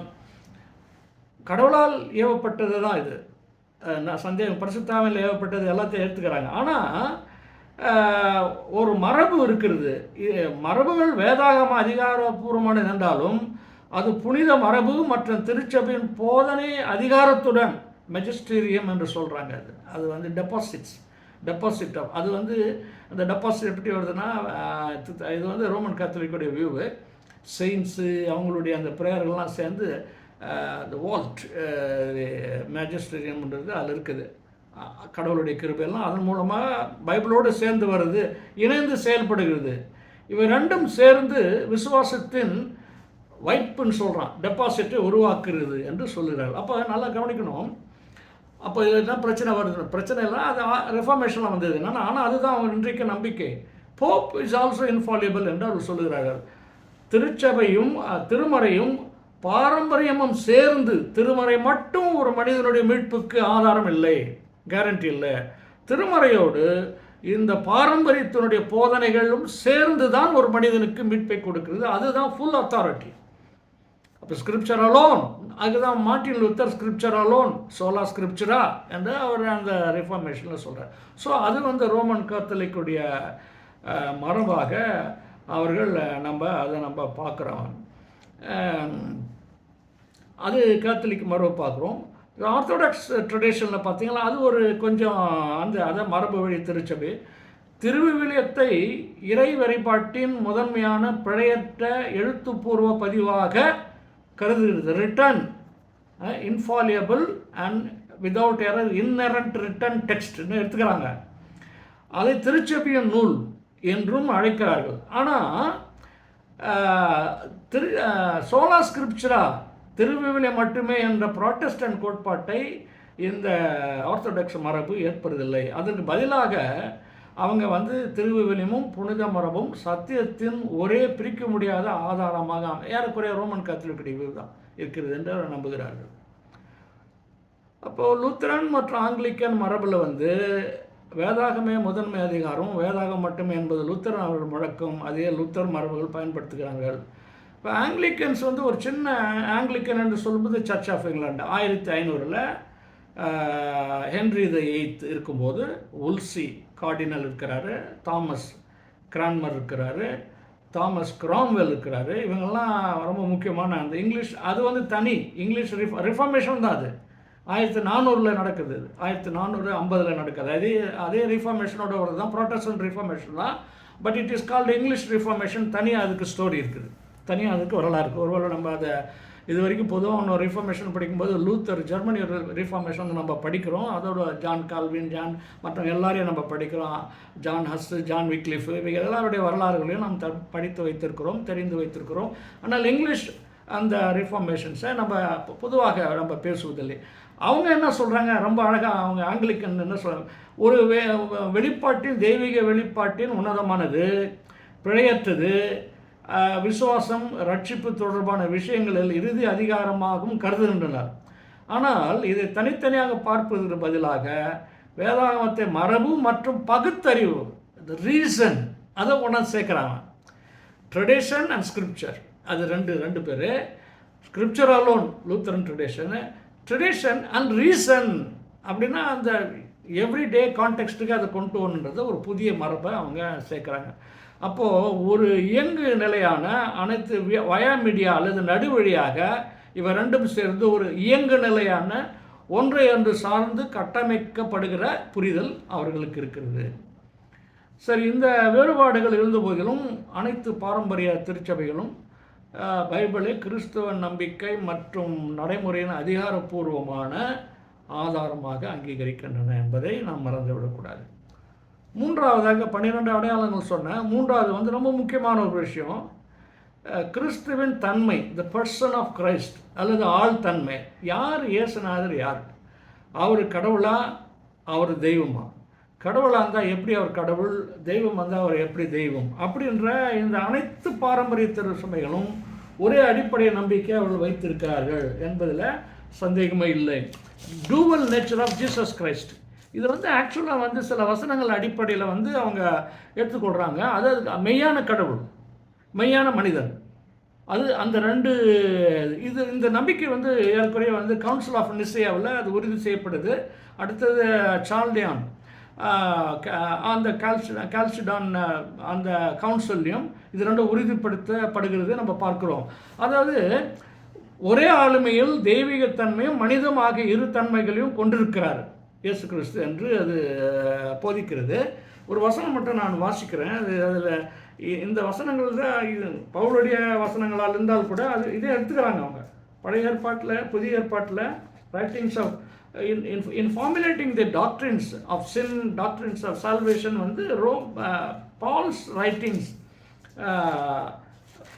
[SPEAKER 2] கடவுளால் ஏவப்பட்டது தான் இது. சந்தேகம் பரிசுத்தாவியில் ஏவப்பட்டது எல்லாத்தையும் எடுத்துக்கிறாங்க. ஆனால் ஒரு மரபு இருக்கிறது. மரபுகள் வேதாகம அதிகாரப்பூர்வமானது என்றாலும் அது புனித மரபு மற்றும் திருச்சபையின் போதனை அதிகாரத்துடன் மெஜிஸ்டீரியம் என்று சொல்கிறாங்க. அது டெபாசிட் ஆஃப் அது அந்த டெபாசிட் எப்படி வருதுன்னா, இது ரோமன் கத்தோலிக்குடைய வியூவு. செயின்ஸு அவங்களுடைய அந்த ப்ரேயர்கள்லாம் சேர்ந்து அந்த வால்ட் மேஜிஸ்டீரியம்ன்றது அதில் இருக்குது. கடவுளுடைய கிருபையெல்லாம் அதன் மூலமாக பைபிளோடு சேர்ந்து வருது, இணைந்து செயல்படுகிறது. இவை ரெண்டும் சேர்ந்து விசுவாசத்தின் வைப்புன்னு சொல்கிறான், டெபாசிட்டை உருவாக்குறது என்று சொல்லுகிறார்கள். அப்போ நல்லா கவனிக்கணும். அப்போ இதுதான் பிரச்சனை எல்லாம் அது ரெஃபார்மேஷனில் வந்தது என்னன்னா, ஆனால் அதுதான் அவங்க இன்றைக்கு நம்பிக்கை. போப் இஸ் ஆல்சோ இன்ஃபாலியபிள் என்று அவர் சொல்லுகிறார்கள். திருச்சபையும் திருமறையும் பாரம்பரியமும் சேர்ந்து, திருமறை மட்டும் ஒரு மனிதனுடைய மீட்புக்கு ஆதாரம் இல்லை, கேரண்டி இல்லை. திருமறையோடு இந்த பாரம்பரியத்தினுடைய போதனைகளும் சேர்ந்து தான் ஒரு மனிதனுக்கு மீட்பை கொடுக்கிறது. அதுதான் ஃபுல் அத்தாரிட்டி. அப்போ ஸ்கிரிப்சர் அலோன், அதுதான் மார்ட்டின் லூத்தர் ஸ்கிரிப்சர் அலோன் சோலா ஸ்கிரிப்சரா என்று அவர் அந்த ரிஃபார்மேஷனில் சொல்கிறார். ஸோ அது ரோமன் கத்தோலிக்குடைய மரபாக அவர்கள் அதை பார்க்குறோம். அது கேத்தலிக் மரபு பார்க்குறோம். ஆர்த்தோடாக்ஸ் ட்ரெடிஷனில் பார்த்தீங்கன்னா அது ஒரு கொஞ்சம் அதை மரபு வழி திருச்சபை திருவிவிலியத்தை இறை வழிபாட்டின் முதன்மையான பிழையற்ற எழுத்துப்பூர்வ பதிவாக கருதுகிறது. Written infallible and without error inherent written டெக்ஸ்ட்னு எடுத்துக்கிறாங்க. அதை திருச்சபையின் நூல் என்றும் அழைக்கிறார்கள். ஆனால் சோலா ஸ்கிரிப்சரா, திருவிவிலியம் மட்டுமே என்ற புராட்டஸ்டன்ட் கோட்பாட்டை இந்த ஆர்த்தோடாக்ஸ் மரபு ஏற்படுவதில்லை. அதற்கு பதிலாக அவங்க திருவிவிலியமும் புனித மரபும் சத்தியத்தின் ஒரே பிரிக்க முடியாத ஆதாரமாக ஏறக்குறைய ரோமன் கத்தோலிக்குடைய தான் இருக்கிறது என்று அவர் நம்புகிறார்கள். அப்போது லூத்தரன் மற்றும் ஆங்கிலிக்கன் மரபில் வேதாகமே முதன்மை அதிகாரம், வேதாகம் மட்டுமே என்பது லூத்தரன் அவர்கள் முழக்கம். அதே லூத்தர் மரபுகள் பயன்படுத்துகிறார்கள். இப்போ ஆங்கிலிக்கன்ஸ் ஒரு சின்ன ஆங்கிலிக்கன் என்று சொல்லும்போது church of England 1500 Henry VIII இருக்கும்போது உல்சி கார்டினல் இருக்கிறாரு, தாமஸ் கிரான்மர் இருக்கிறாரு, தாமஸ் கிராம்வெல் இருக்கிறாரு. இவங்கெல்லாம் ரொம்ப முக்கியமான அந்த இங்கிலீஷ், அது தனி இங்கிலீஷ் ரிஃபார்மேஷன் தான். அது 1400 நடக்குது. 1450 நடக்குது. அதே ரிஃபார்மேஷனோட வருது தான், ப்ரோட்டஸ்டன்ட் ரிஃபார்மேஷன் தான். But it is called English reformation. தனியாக அதுக்கு ஸ்டோரி இருக்குது, தனியாக அதுக்கு வரலாறு இருக்குது. ஒருவேளை நம்ம அதை இது வரைக்கும் பொதுவாக ஒன்று ரிஃபார்மேஷன் படிக்கும்போது லூத்தர் ஜெர்மனி ரிஃபார்மேஷன் வந்து நம்ம படிக்கிறோம். அதோட ஜான் கால்வின், மற்ற எல்லாரையும் நம்ம படிக்கிறோம். ஜான் ஹஸ், ஜான் விக்லிஃப், இவங்க எல்லாருடைய வரலாறுகளையும் நாம் படித்து வைத்திருக்கிறோம், தெரிந்து வைத்திருக்கிறோம். ஆனால் இங்கிலீஷ் அந்த ரிஃபார்மேஷன்ஸை நம்ம பொதுவாக நம்ம பேசுவதில்லை. அவங்க என்ன சொல்கிறாங்க, ரொம்ப அழகாக அவங்க ஆங்கிலிக்கன் என்ன சொல்கிறாங்க, ஒரு வெளிப்பாட்டின், தெய்வீக வெளிப்பாட்டின் உன்னதமானது, பிழையற்றது, விசுவாசம், ரட்சிப்பு தொடர்பான விஷயங்களில் இறுதி அதிகாரமாகவும் கருதுகின்றனர். ஆனால் இதை தனித்தனியாக பார்ப்பதற்கு பதிலாக வேதாகமத்தை மரபு மற்றும் பகுத்தறிவு, ரீசன், அதை ஒன்றா சேர்க்குறாங்க. ட்ரெடிஷன் அண்ட் ஸ்கிரிப்சர், அது ரெண்டு பேர். Scripture alone Lutheran tradition, tradition and reason அப்படின்னா அந்த எவ்ரிடே கான்டெக்ஸ்ட்டுக்கு அதை கொண்டு வரணுன்றது ஒரு புதிய மரபை அவங்க சேர்க்குறாங்க. அப்போது ஒரு இயங்கு நிலையான அனைத்து வயாமீடியா அல்லது நடுவழியாக இவை ரெண்டும் சேர்ந்து ஒரு இயங்கு நிலையான ஒன்றை ஒன்று சார்ந்து கட்டமைக்கப்படுகிற புரிதல் அவர்களுக்கு இருக்கிறது. சரி, இந்த வேறுபாடுகள் இருந்த போதிலும் அனைத்து பாரம்பரிய திருச்சபைகளும் பைபிளை கிறிஸ்தவ நம்பிக்கை மற்றும் நடைமுறையின் அதிகாரப்பூர்வமான ஆதாரமாக அங்கீகரிக்கின்றன என்பதை நாம் மறந்துவிடக்கூடாது. மூன்றாவதாக 12 அடையாளங்கள் சொன்னேன். மூன்றாவது வந்து ரொம்ப முக்கியமான ஒரு விஷயம், கிறிஸ்துவின் தன்மை, த பர்சன் ஆஃப் கிரைஸ்ட் அல்லது ஆழ்தன்மை. யார் இயேசுநாதர்? யார் அவர்? கடவுளா? அவர் தெய்வமா? கடவுளாக இருந்தால் எப்படி அவர் கடவுள், தெய்வம் வந்தால் அவர் எப்படி தெய்வம்? அப்படின்ற இந்த அனைத்து பாரம்பரிய திருச்சபைகளும் ஒரே அடிப்படை நம்பிக்கை அவர்கள் வைத்திருக்கிறார்கள் என்பதில் சந்தேகமே இல்லை. Dual nature of Jesus Christ, இது வந்து ஆக்சுவலாக வந்து சில வசனங்கள் அடிப்படையில் வந்து அவங்க எடுத்துக்கொள்கிறாங்க. அது மெய்யான கடவுள், மெய்யான மனிதன், அது அந்த ரெண்டு இந்த நம்பிக்கை வந்து ஏற்குறைய வந்து கவுன்சில் ஆஃப் நிசையாவில் அது உறுதி செய்யப்படுது. அடுத்தது சால்டியான் அந்த கால்சிடான் அந்த கவுன்சிலையும் இது ரெண்டும் உறுதிப்படுத்தப்படுகிறது நம்ம பார்க்குறோம். அதாவது ஒரே ஆளுமையில் தெய்வீகத்தன்மையும் மனிதமாக இரு தன்மைகளையும் கொண்டிருக்கிறார் இயேசு கிறிஸ்து என்று அது போதிக்கிறது. ஒரு வசனம் மட்டும் நான் வாசிக்கிறேன். அதில் இந்த வசனங்கள் தான் இது பவுலுடைய வசனங்களால் இருந்தால் கூட அது இதே எடுத்துக்கிறாங்க அவங்க. பழைய ஏற்பாட்டில், புதிய ஏற்பாட்டில் writings of in formulating the doctrines of sin, doctrines of salvation வந்து Paul's writings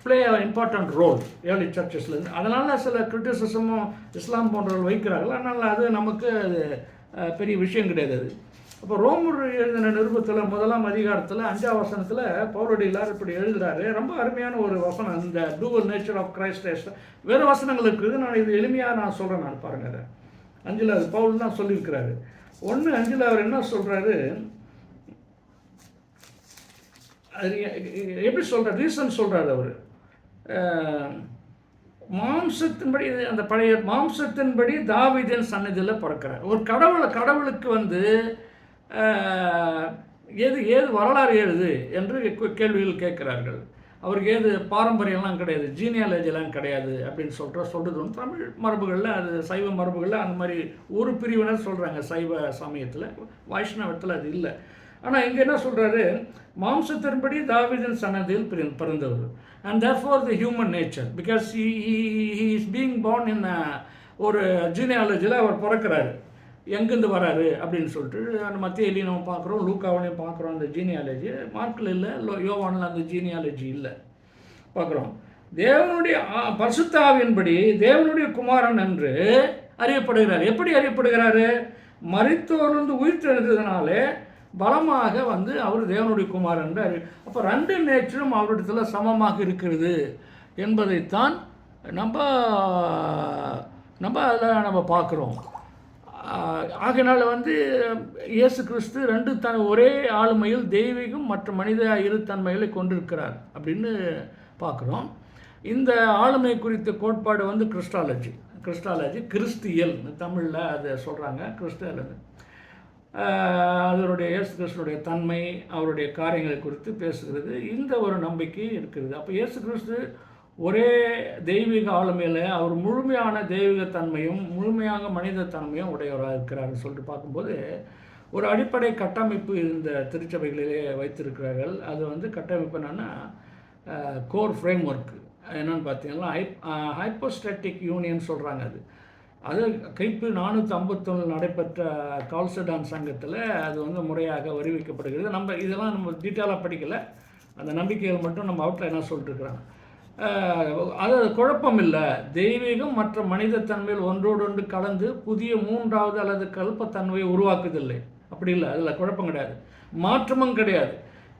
[SPEAKER 2] play an important role early churchesல. அதனால் சில கிரிட்டிசிசமும் இஸ்லாம் போன்றவர்கள் வைக்கிறார்கள். அதனால் அது நமக்கு பெரிய விஷயம் கிடையாது. அது அப்போ ரோமர் எழுதின நிருபத்தில் 1ஆம் அதிகாரத்தில் 5ஆம் வசனத்தில் பவுலடியிலார் இப்படி எழுதுகிறாரு. ரொம்ப அருமையான ஒரு வசனம், இந்த டூவல் நேச்சர் ஆஃப் கிரைஸ்ட். வேறு வசனங்கள் இருக்குது, நான் இது எளிமையாக நான் சொல்கிறேன். நான் பாருங்கள், அதை 5 அது பவுல் தான் சொல்லியிருக்கிறாரு. 1:5 அவர் என்ன சொல்கிறாரு, அது எப்படி சொல்கிறார், ரீசன் சொல்கிறார் அவர். மாம்சத்தின்படி, அந்த பழைய மாம்சத்தின்படி தாவீதின் சன்னதியில் பிறக்கிறார். ஒரு கடவுளுக்கு வந்து ஏது வரலாறு ஏது என்று கேள்விகள் கேட்கிறார்கள். அவருக்கு ஏது பாரம்பரியம்லாம் கிடையாது, ஜீனியாலஜிலாம் கிடையாது அப்படின்னு சொல்கிறது வந்து தமிழ் மரபுகளில், அது சைவ மரபுகளில் அந்த மாதிரி ஒரு பிரிவினர் சொல்கிறாங்க. சைவ சமயத்தில், வைஷ்ணவத்தில் அது இல்லை. ஆனால் இங்கே என்ன சொல்கிறாரு, மாம்சத்தின்படி தாவீதின் சன்னதியில் பிறந்தவர். And therefore the human nature, because he is being born in ஒரு ஜீனியாலஜியில் அவர் பிறக்கிறாரு. எங்கேருந்து வராரு அப்படின்னு சொல்லிட்டு அந்த மத்தியிலையும் நம்ம பார்க்குறோம், லூக்காவிலையும் பார்க்குறோம் அந்த ஜீனியாலஜி. மார்க்கில் இல்லை, யோவானில் அந்த ஜீனியாலஜி இல்லை பார்க்குறோம். தேவனுடைய பரிசுத்த ஆவியின்படி தேவனுடைய குமாரன் என்று அறியப்படுகிறார். எப்படி அறியப்படுகிறாரு? மரித்தோர்ந்து உயிர்த்தெழுந்ததுனாலே பலமாக வந்து அவர் தேவனுடைய குமாரன் என்று அப்போ 2 நேச்சரும் அவரிடத்தில் சமமாக இருக்கிறது என்பதைத்தான் நம்ம அதில் நம்ம பார்க்குறோம். ஆகையினால் வந்து இயேசு கிறிஸ்து ஒரே ஆளுமையில் தெய்வீகம் மற்றும் மனித இரு தன்மைகளை கொண்டிருக்கிறார் அப்படின்னு பார்க்குறோம். இந்த ஆளுமை குறித்த கோட்பாடு வந்து கிறிஸ்டாலஜி, கிறிஸ்தியல் தமிழில் அதை சொல்கிறாங்க. கிறிஸ்டியல் அதனுடைய இயேசு கிறிஸ்துடைய தன்மை, அவருடைய காரியங்களை குறித்து பேசுகிறது. இந்த ஒரு நம்பிக்கை இருக்கிறது. அப்போ இயேசு கிறிஸ்து ஒரே தெய்வீக ஆளுமையில் அவர் முழுமையான தெய்வீகத்தன்மையும் முழுமையாக மனிதத்தன்மையும் உடையவராக இருக்கிறாருன்னு சொல்லிட்டு பார்க்கும்போது ஒரு அடிப்படை கட்டமைப்பு இந்த திருச்சபைகளிலே வைத்திருக்கிறார்கள். அது வந்து கட்டமைப்பு என்னென்னா கோர் ஃப்ரேம் ஒர்க் என்னென்னு பார்த்தீங்கன்னா ஹைப்போஸ்டாட்டிக் யூனியன் சொல்கிறாங்க. அது கிபி 451 நடைபெற்ற கால்சடான் சங்கத்தில் அது வந்து முறையாக வருவிக்கப்படுகிறது. நம்ம இதெல்லாம் நம்ம டீட்டெயிலாக படிக்கலை, அந்த நம்பிக்கைகள் மட்டும் நம்ம அவுட்லைனாக சொல்லிட்டுருக்குறாங்க. அது குழப்பம் இல்லை, தெய்வீகம் மற்ற மனிதத்தன்மையில் ஒன்றோடொன்று கலந்து புதிய மூன்றாவது அல்லது கல்பத்தன்மையை உருவாக்குதில்லை. அப்படி இல்லை, அதில் குழப்பம் கிடையாது, மாற்றமும் கிடையாது.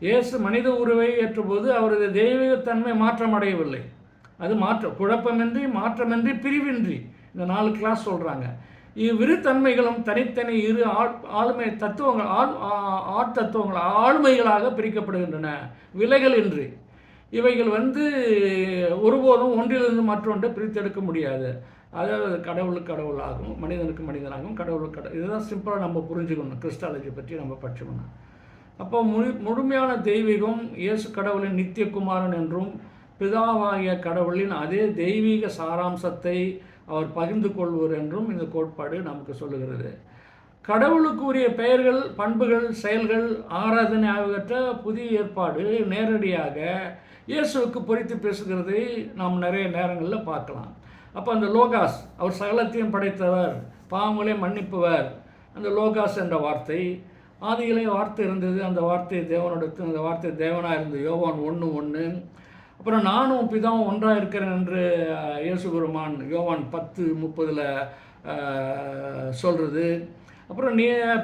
[SPEAKER 2] இயேசு மனித உருவை ஏற்றபோது அவரது தெய்வீகத்தன்மை மாற்றம் அடையவில்லை. அது குழப்பமின்றி மாற்றமின்றி பிரிவின்றி இந்த 4 கிளாஸ் சொல்கிறாங்க. இவ்விரு தன்மைகளும் தனித்தனி இரு ஆளுமை தத்துவங்கள் ஆட்தத்துவங்கள் ஆளுமைகளாக பிரிக்கப்படுகின்றன, விலைகள் இன்றி. இவைகள் வந்து ஒருபோதும் ஒன்றிலிருந்து மற்றொன்றை பிரித்தெடுக்க முடியாது. அதாவது கடவுளுக்கு கடவுளாகும், மனிதனுக்கு மனிதனாகும், கடவுளுக்கு இதுதான் சிம்பிளாக நம்ம புரிஞ்சுக்கணும் கிறிஸ்டாலஜி பற்றி நம்ம படிச்சுக்கணும். அப்போ முழுமையான தெய்வீகம் இயேசு கடவுளின் நித்தியகுமாரன் என்றும் பிதாவாகிய கடவுளின் அதே தெய்வீக சாராம்சத்தை அவர் பகிர்ந்து கொள்வர் என்றும் இந்த கோட்பாடு நமக்கு சொல்லுகிறது. கடவுளுக்கு உரிய பெயர்கள், பண்புகள், செயல்கள், ஆராதனை ஆகியவற்றை புதிய ஏற்பாடு நேரடியாக இயேசுவுக்கு பொறித்து பேசுகிறதை நாம் நிறைய நேரங்களில் பார்க்கலாம். அப்போ அந்த லோகாஸ், அவர் சகலத்தையும் படைத்தவர், பாவங்களை மன்னிப்பவர், அந்த லோகாஸ் என்ற வார்த்தை, ஆதியிலே வார்த்தை இருந்தது, அந்த வார்த்தை தேவனோடத்து, அந்த வார்த்தை தேவனாக இருந்தது, யோவான் 1:1. அப்புறம் நானும் பிதாவும் ஒன்றாக இருக்கிறேன் என்று இயேசு பெருமான் யோவான் 10:30 சொல்கிறது. அப்புறம்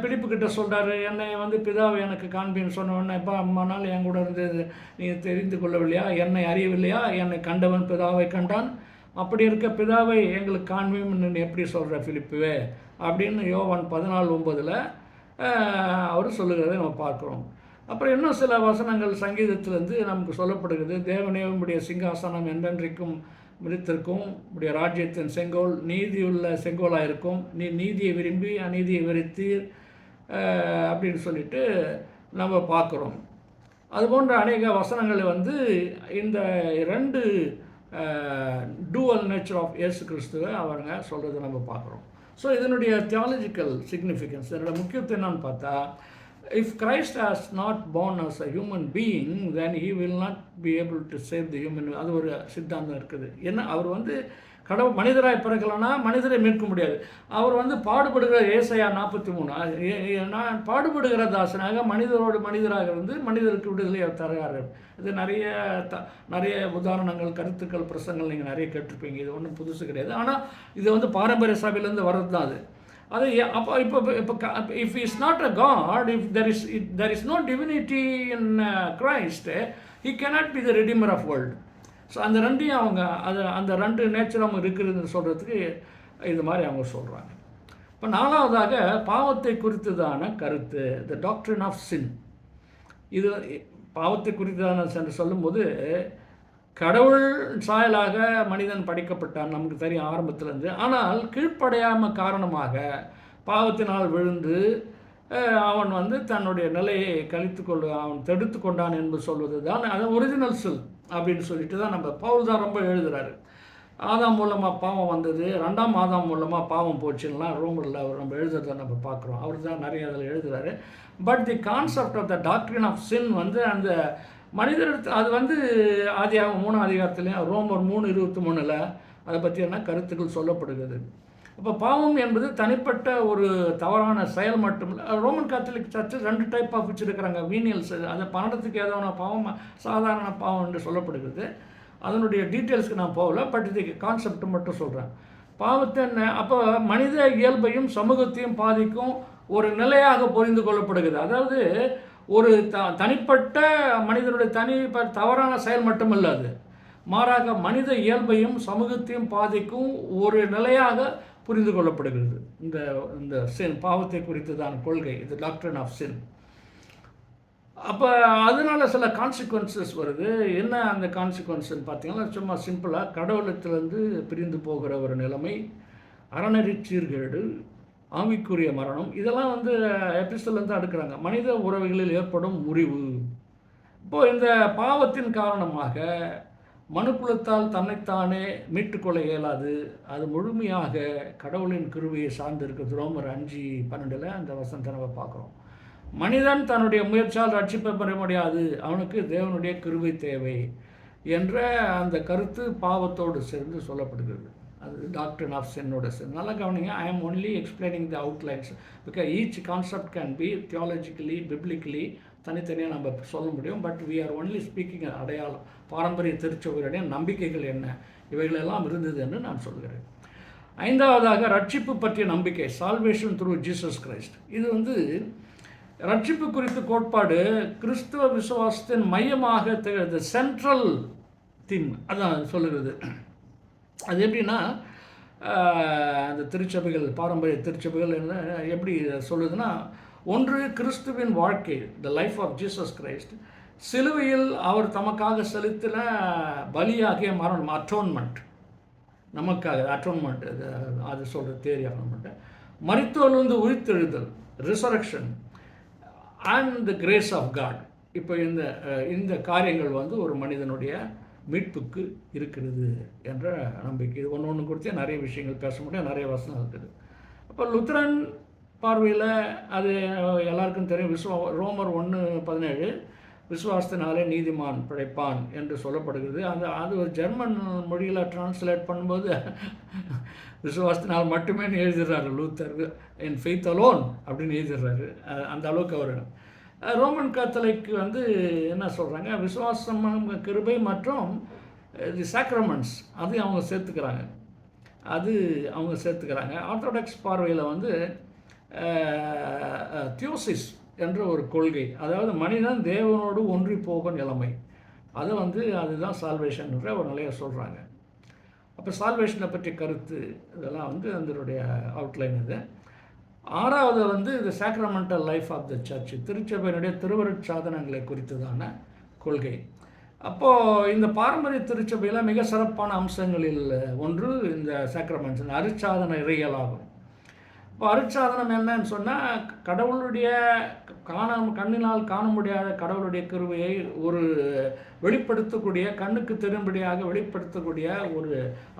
[SPEAKER 2] பிலிப்புக்கிட்ட சொல்கிறாரு, என்னை வந்து பிதாவை எனக்கு காண்பின்னு சொன்ன உடனே, இப்போ அம்மா நாள் என் கூட இருந்து நீ தெரிந்து கொள்ளவில்லையா, என்னை அறியவில்லையா, என்னை கண்டவன் பிதாவை கண்டான், அப்படி இருக்க பிதாவை எங்களுக்கு காண்பின்னு எப்படி சொல்கிற பிலிப்புவே அப்படின்னு யோவான் 14:9 அவர் சொல்லுகிறதை நம்ம பார்க்குறோம். அப்புறம் இன்னும் சில வசனங்கள் சங்கீதத்திலேருந்து நமக்கு சொல்லப்படுகிறது. தேவனே உம்முடைய சிங்காசனம் என்றென்றைக்கும் விரித்திருக்கும், உடைய ராஜ்யத்தின் செங்கோல் நீதியுள்ள செங்கோலாக இருக்கும், நீ நீதியை விரும்பி அநீதியை வெறுத்தீர் அப்படின்னு சொல்லிட்டு நம்ம பார்க்குறோம். அதுபோன்ற அநேக வசனங்களை வந்து இந்த 2 டூவல் நேச்சர் ஆஃப் இயேசு கிறிஸ்துவை அவங்க சொல்கிறத நம்ம பார்க்குறோம். ஸோ இதனுடைய தியாலஜிக்கல் சிக்னிஃபிகன்ஸ், இதனோட முக்கியத்துவம் என்னன்னு பார்த்தா, if Christ has not born as a human being, then he will not be able to save the human. அது ஒரு சித்தாந்தம் இருக்குது. ஏன்னா அவர் வந்து கடவுள் மனிதராய் பிறக்கலன்னா மனிதரை மீட்க முடியாது. அவர் வந்து பாடுபடுகிற ஏசாயா 43, நான் பாடுபடுகிற தாசனாக மனிதரோடு மனிதராக இருந்து மனிதருக்கு விடுதலை தருகிறார்கள். இது நிறைய உதாரணங்கள், கருத்துக்கள், பிரசங்கள் நீங்கள் நிறைய கேட்டிருப்பீங்க. இது ஒன்றும் புதுசு கிடையாது. ஆனால் இது வந்து பாரம்பரிய சபையிலேருந்து வர்றது தான் அது. அது அப்போ இப்போ if is not a God, if there is no divinity in Christ, he cannot be the redeemer of world. So அந்த ரெண்டையும் அவங்க அந்த 2 நேச்சர் அவங்க இருக்குதுன்னு சொல்கிறதுக்கு இது மாதிரி அவங்க சொல்கிறாங்க. இப்போ 4வதாக பாவத்தை குறித்ததான கருத்து, த டாக்ட்ரின் ஆஃப் சின். இது பாவத்தை குறித்ததான என்று சொல்லும்போது, கடவுள் சாயலாக மனிதன் படைக்கப்பட்டான், நமக்கு தெரியும் ஆரம்பத்திலேருந்து. ஆனால் கீழ்ப்படையாமல் காரணமாக பாவத்தினால் விழுந்து அவன் வந்து தன்னுடைய நிலையை அவன் தடுத்து கொண்டான் என்பது சொல்வது தான் அது ஒரிஜினல் சில் அப்படின்னு சொல்லிட்டு தான் நம்ம பவுல் தான் ரொம்ப எழுதுகிறாரு. ஆதாம் மூலமாக பாவம் வந்தது, 2ஆம் ஆதாம் மூலமாக பாவம் போச்சுன்னா ரோமரில் அவர் நம்ம எழுதுறதை நம்ம பார்க்குறோம். அவர் தான் நிறைய அதில் எழுதுகிறாரு. But the concept of the doctrine of sin வந்து அந்த மனிதர் அது வந்து ஆதியாகமம் 3ஆம் அதிகாரத்துலேயும் ரோமர் 3:23 அதை பற்றியான கருத்துக்கள் சொல்லப்படுகிறது. அப்போ பாவம் என்பது தனிப்பட்ட ஒரு தவறான செயல் மட்டும் இல்லை. Roman Catholic church 2 type of வச்சுருக்கிறாங்க. வீனியல்ஸ், அது பணத்துக்கு ஏதான பாவம், சாதாரண பாவம் என்று சொல்லப்படுகிறது. அதனுடைய டீட்டெயில்ஸ்க்கு நான் போகல, பட் இதுக்கு கான்செப்ட் மட்டும் சொல்கிறேன். பாவத்தை அப்போ மனித இயல்பையும் சமூகத்தையும் பாதிக்கும் ஒரு நிலையாக புரிந்து கொள்ளப்படுகிறது. அதாவது ஒரு தனிப்பட்ட மனிதனுடைய தவறான செயல் மட்டுமல்ல, அது மாறாக மனித இயல்பையும் சமூகத்தையும் பாதிக்கும் ஒரு நிலையாக புரிந்து கொள்ளப்படுகிறது. இந்த சின் பாவத்தை குறித்ததான கொள்கை, இது டாக்ட்ரின் ஆஃப் சின். அப்போ அதனால சில கான்சிக்வன்சஸ் வருது. என்ன அந்த கான்சிக்வன்ஸ்ன்னு பார்த்தீங்கன்னா, சும்மா சிம்பிளாக கடவுளத்திலேருந்து பிரிந்து போகிற ஒரு நிலைமை, அறநெறி சீர்கேடு, ஆவிக்குரிய மரணம், இதெல்லாம் வந்து எபிசோட்லேருந்து அடுக்கிறாங்க. மனித உறவுகளில் ஏற்படும் முறிவு. இப்போது இந்த பாவத்தின் காரணமாக மனுக்குலத்தால் தன்னைத்தானே மீட்டுக்கொள்ள இயலாது, அது முழுமையாக கடவுளின் கிருபையை சார்ந்து இருக்குது. ரோமர் 5:12 அந்த வசனத்தை நம்ம பார்க்குறோம். மனிதன் தன்னுடைய முயற்சியால் ரட்சிப்பை பெற முடியாது, அவனுக்கு தேவனுடைய கிருபை தேவை என்ற அந்த கருத்து பாவத்தோடு சேர்ந்து சொல்லப்படுகிறது. அது டாக்டரின் ஆஃப் சின்னோட சேர்ந்து. நல்லா கவனிங்க, I am only explaining the outlines, because each concept can be theologically biblically தனித்தனியாக நம்ம சொல்ல முடியும். But we are only speaking அடையாளம், பாரம்பரிய திருச்சபையுடைய நம்பிக்கைகள் என்ன, இவைகளெல்லாம் இருந்தது என்று நான் சொல்கிறேன். ஐந்தாவதாக ரட்சிப்பு பற்றிய நம்பிக்கை, சால்வேஷன் த்ரூ ஜீசஸ் கிரைஸ்ட். இது ரட்சிப்பு குறித்த கோட்பாடு கிறிஸ்துவ விசுவாசத்தின் மையமாக திகழ்து, சென்ட்ரல் தீம் அதான் சொல்லுகிறது. அது எப்படின்னா, அந்த திருச்சபைகள், பாரம்பரிய திருச்சபைகள் என்ன எப்படி சொல்லுதுன்னா, ஒன்று கிறிஸ்துவின் வாழ்க்கை, the life of Jesus Christ, சிலுவையில் அவர் தமக்காக செலுத்தின பலியாகிய மரணம், அட்டோன்மெண்ட், நமக்காக அட்டோன்மெண்ட், அது சொல்கிற தேரி அட்டோன்மெண்ட், மரித்தோரிலிருந்து உயிர்த்தெழுதல், resurrection and the grace of God. இப்போ இந்த காரியங்கள் ஒரு மனிதனுடைய மீட்புக்கு இருக்கிறது என்ற நம்பிக்கை. இது ஒன்று குறித்து நிறைய விஷயங்கள் பேச முடியும், நிறைய வசனம் இருக்குது. அப்போ லுத்ரன் பார்வையில் அது எல்லாருக்கும் தெரியும். ரோமர் 1:17 விசுவாசத்தினாலே நீதிமான் பிழைப்பான் என்று சொல்லப்படுகிறது. அது ஒரு ஜெர்மன் மொழியில் டிரான்ஸ்லேட் பண்ணும்போது விசுவாசத்தினால் மட்டுமே எழுதிடுறாரு லூத்தர், என் ஃபெய்த் அலோன் அப்படின்னு எழுதிடுறாரு. அந்த அளவுக்கு அவர். ரோமன் கேத்தலிக் என்ன சொல்கிறாங்க, விசுவாசம், கிருபை மற்றும் தி சாக்ரமெண்ட்ஸ் அதையும் அவங்க சேர்த்துக்கிறாங்க. ஆர்த்தடாக்ஸ் பார்வையில் தியோசிஸ் என்ற ஒரு கொள்கை, அதாவது மனிதன் தேவனோடு ஒன்றி போகும் நிலைமை, அதுதான் சால்வேஷன்ன்ற ஒரு நிலையை சொல்கிறாங்க. அப்போ சால்வேஷனை பற்றிய கருத்து இதெல்லாம் அதனுடைய அவுட்லைன் இது. ஆறாவது இந்த sacramental life of the church, திருச்சபையினுடைய திருவருட் சாதனங்களை குறித்ததான கொள்கை. அப்போது இந்த பாரம்பரிய திருச்சபையில் மிக சிறப்பான அம்சங்களில் ஒன்று இந்த சாக்ரமெண்ட்ஸ், இந்த அருட்சாதன இறையலாகும். இப்போ அருட்சாதனம் என்னன்னு சொன்னால், கடவுளுடைய கண்ணினால் காண முடியாத கடவுளுடைய கிருபையை ஒரு வெளிப்படுத்தக்கூடிய, கண்ணுக்கு தெரியும்படியாக வெளிப்படுத்தக்கூடிய ஒரு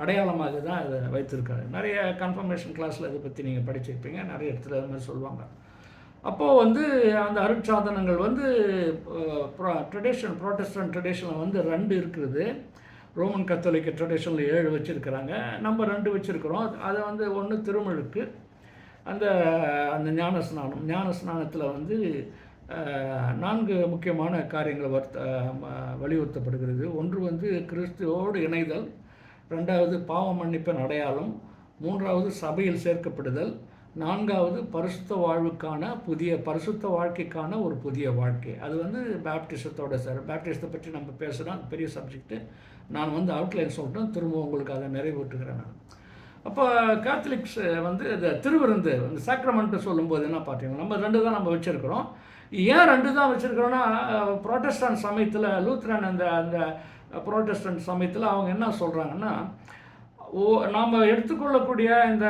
[SPEAKER 2] அடையாளமாக தான் அதை வைத்திருக்காரு. நிறைய கன்ஃபர்மேஷன் கிளாஸில் இதை பற்றி நீங்கள் படிச்சிருப்பீங்க, நிறைய இடத்துல அது மாதிரி சொல்லுவாங்க. அப்போது அந்த அருட்சாதனங்கள் ப்ரோட்டஸ்டன்ட் ட்ரெடிஷனில் 2 இருக்குது. ரோமன் கத்தோலிக்க ட்ரெடிஷனில் 7 வச்சுருக்கிறாங்க, நம்ம 2 வச்சுருக்கிறோம். அதை ஒன்று திருமுழுக்கு, அந்த ஞானஸ்நானத்தில் 4 முக்கியமான காரியங்கள் வலியுறுத்தப்படுகிறது. ஒன்று கிறிஸ்துவோடு இணைதல், 2வது பாவ மன்னிப்பின் அடையாளம், 3வது சபையில் சேர்க்கப்படுதல், 4வது பரிசுத்த வாழ்க்கைக்கான ஒரு புதிய வாழ்க்கை. அது பேப்டிசத்தோட பேப்டிசத்தை பற்றி நம்ம பேசுகிறோம், அது பெரிய சப்ஜெக்ட்டு. நான் அவுட்லைன் சொல்லிட்டேன், திரும்ப உங்களுக்கு அதை நிறைவேற்றுகிறேன் நான். அப்போ கேத்தலிக்ஸ் இந்த திருவிருந்து, இந்த சாக்ரமெண்ட்டு சொல்லும்போது என்ன பார்த்தீங்கன்னா, நம்ம 2 தான் நம்ம வச்சுருக்கிறோம். ஏன் 2 தான் வச்சுருக்கிறோன்னா, ப்ரோட்டஸ்டன்ட் சமயத்தில், லூத்ரன் அந்த ப்ரோட்டஸ்டன்ட் சமயத்தில் அவங்க என்ன சொல்கிறாங்கன்னா, நாம் எடுத்துக்கொள்ளக்கூடிய இந்த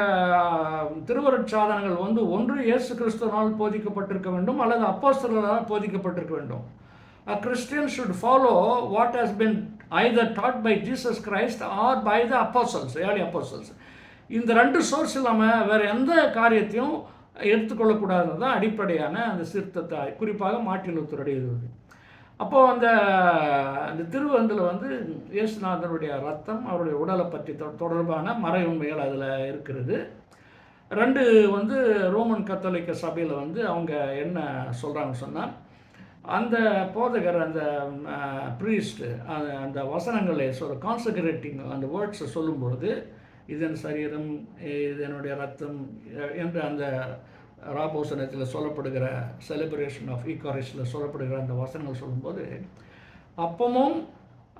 [SPEAKER 2] திருவருட்சாதனங்கள் ஒன்று இயேசு கிறிஸ்துவினால் போதிக்கப்பட்டிருக்க வேண்டும், அல்லது அப்போஸ்தலர்களால் போதிக்கப்பட்டிருக்க வேண்டும். A Christian should follow what has been either taught by Jesus Christ or by the apostles, early apostles. இந்த 2 சோர்ஸ் இல்லாமல் வேறு எந்த காரியத்தையும் எடுத்துக்கொள்ளக்கூடாது தான் அடிப்படையான அந்த சீர்திருத்த, குறிப்பாக மார்ட்டின் லூத்தருடைய இது. அப்போது அந்த திருவந்தில் இயேசுநாதனுடைய ரத்தம், அவருடைய உடலை பற்றி தொடர்பான மறை உண்மைகள் அதில் இருக்கிறது. 2 ரோமன் கத்தோலிக்க சபையில் அவங்க என்ன சொல்கிறாங்கன்னு சொன்னால், அந்த போதகர், அந்த ப்ரீஸ்ட், அந்த வசனங்களை கான்சக்ரேட்டிங் அந்த வேர்ட்ஸை சொல்லும்பொழுது, இதன் சரீரம், இதனுடைய ரத்தம் என்று அந்த ராபோசனத்தில் சொல்லப்படுகிற செலிப்ரேஷன் ஆஃப் ஈகாரிஸ்டில் சொல்லப்படுகிற அந்த வசனங்கள் சொல்லும்போது, அப்பமும்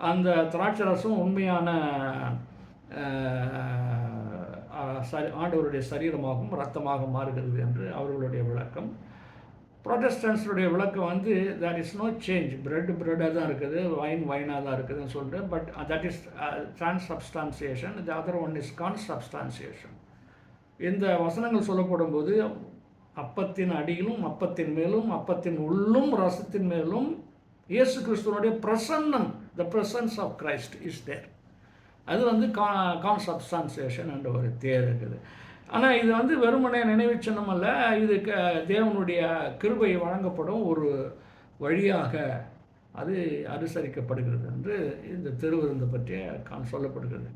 [SPEAKER 2] அந்த திராட்சரசம் உண்மையான ஆண்டவருடைய சரீரமாகவும் இரத்தமாக மாறுகிறது என்று அவர்களுடைய விளக்கம். ப்ரொட்டஸ்டன்ஸுடைய விளக்கம் தேர் இஸ் நோ சேஞ்ச், பிரெட்டாக தான் இருக்குது, வைனாக தான் இருக்குதுன்னு சொல்லிட்டு, but that is transubstantiation, the other one is consubstantiation. இந்த வசனங்கள் சொல்லப்படும் போது, அப்பத்தின் அடியிலும் அப்பத்தின் மேலும் அப்பத்தின் உள்ளும் ரசத்தின் மேலும் இயேசு கிறிஸ்துவனுடைய பிரசன்னம் the presence of Christ is there. அது வந்து கான்சப்ஸ்டான்சியேஷன் என்ற ஒரு தேர் இருக்குது. ஆனால் இது வந்து வெறுமனே நினைவு சின்னம் அல்ல, இது தேவனுடைய கிருபை வழங்கப்படும் ஒரு வழியாக அது அனுசரிக்கப்படுகிறது என்று இந்த திருவிருந்து பற்றிய சொல்லப்படுகிறது.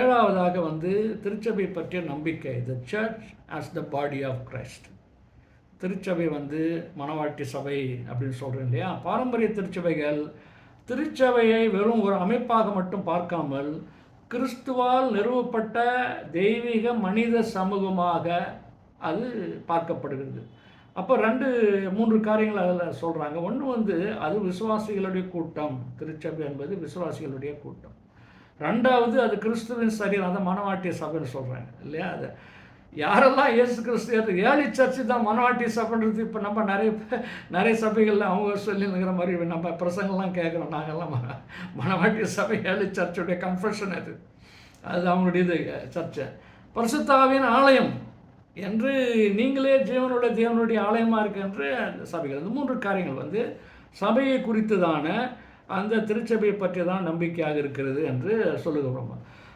[SPEAKER 2] ஏழாவதாக வந்து திருச்சபை பற்றிய நம்பிக்கை, the church as the body of Christ. திருச்சபை வந்து மணவாட்டி சபை அப்படின்னு சொல்கிறேன் இல்லையா. பாரம்பரிய திருச்சபைகள் திருச்சபையை வெறும் ஒரு அமைப்பாக மட்டும் பார்க்காமல் கிறிஸ்துவால் நிறுவப்பட்ட தெய்வீக மனித சமூகமாக அது பார்க்கப்படுகிறது. அப்போ 2-3 காரியங்கள் அதில் சொல்கிறாங்க. ஒன்று வந்து அது விசுவாசிகளுடைய கூட்டம், திருச்சபை என்பது விசுவாசிகளுடைய கூட்டம். 2வது அது கிறிஸ்துவின் சரீரம், அதை மணவாட்டிய சபைன்னு சொல்கிறாங்க இல்லையா. அது யாரெல்லாம் இயேசு கிறிஸ்து ஏர்லி சர்ச்சு தான் மணவாட்டி சபைன்றது. இப்போ நம்ம நிறைய சபைகளில் அவங்க சொல்லிங்கிற மாதிரி நம்ம பிரசங்கள்லாம் கேட்குறோம். நாங்கள்லாம் மணவாட்டி சபை ஏர்லி சர்ச்சுடைய கன்ஃபெஷன் அது அவங்களுடைய இது சர்ச்சை. பரிசுத்த ஆவியின் ஆலயம் என்று நீங்களே ஜீவனுடைய தேவனுடைய ஆலயமாக இருக்கின்ற அந்த சபைகள். இந்த 3 காரியங்கள் வந்து சபையை குறித்துதான அந்த திருச்சபையை பற்றி தான் நம்பிக்கையாக இருக்கிறது என்று சொல்லுகிறோம்.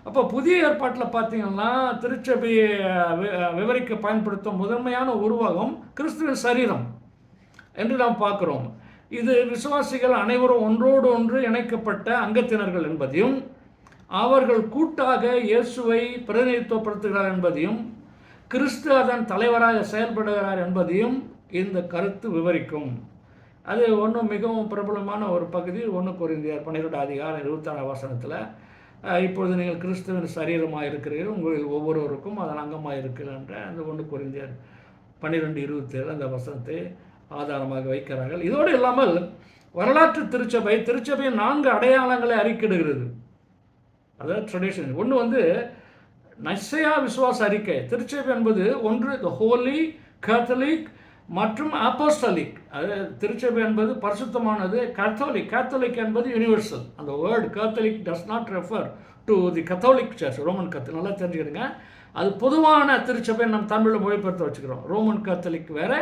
[SPEAKER 2] அப்போ புதிய ஏற்பாட்டில் பார்த்தீங்கன்னா திருச்சபையை விவரிக்க பயன்படுத்தும் முதன்மையான உருவகம் கிறிஸ்துவின் சரீரம் என்று நாம் பார்க்குறோம். இது விசுவாசிகள் அனைவரும் ஒன்றோடு ஒன்று இணைக்கப்பட்ட அங்கத்தினர்கள் என்பதையும் அவர்கள் கூட்டாக இயேசுவை பிரதிநிதித்துவப்படுத்துகிறார் என்பதையும் கிறிஸ்து அதன் தலைவராக செயல்படுகிறார் என்பதையும் இந்த கருத்து விவரிக்கும். அது ஒன்றும் மிகவும் பிரபலமான ஒரு பகுதி 1 கொரிந்தியர் 12:26 இப்பொழுது நீங்கள் கிறிஸ்துவின் சரீரமாக இருக்கிறீர்கள், உங்களில் ஒவ்வொருவருக்கும் அதன் அங்கமாக இருக்கிறன்ற அந்த 1 கொரிந்தியர் 12:27 அந்த வசனத்தை ஆதாரமாக வைக்கிறார்கள். இதோடு இல்லாமல் வரலாற்று திருச்சபையின் 4 அடையாளங்களை அறிக்கையிடுகிறது. அதாவது ட்ரெடிஷன். ஒன்று வந்து நைசையா விசுவாச அறிக்கை. திருச்சபை என்பது ஒன்று த ஹோலி, கேத்தலிக் மற்றும் அப்போஸ்டலிக். அது திருச்சபை என்பது பரிசுத்தமானது. கேத்தலிக் என்பது யூனிவர்சல். அந்த word Catholic does not refer to the Catholic search, Roman Catholic. நல்லா தெரிஞ்சுக்கிடுங்க, அது பொதுவான திருச்சபை நம்ம தமிழில் மொழிபெயர்த்து வச்சுக்கிறோம். ரோமன் கேத்தலிக் வேற,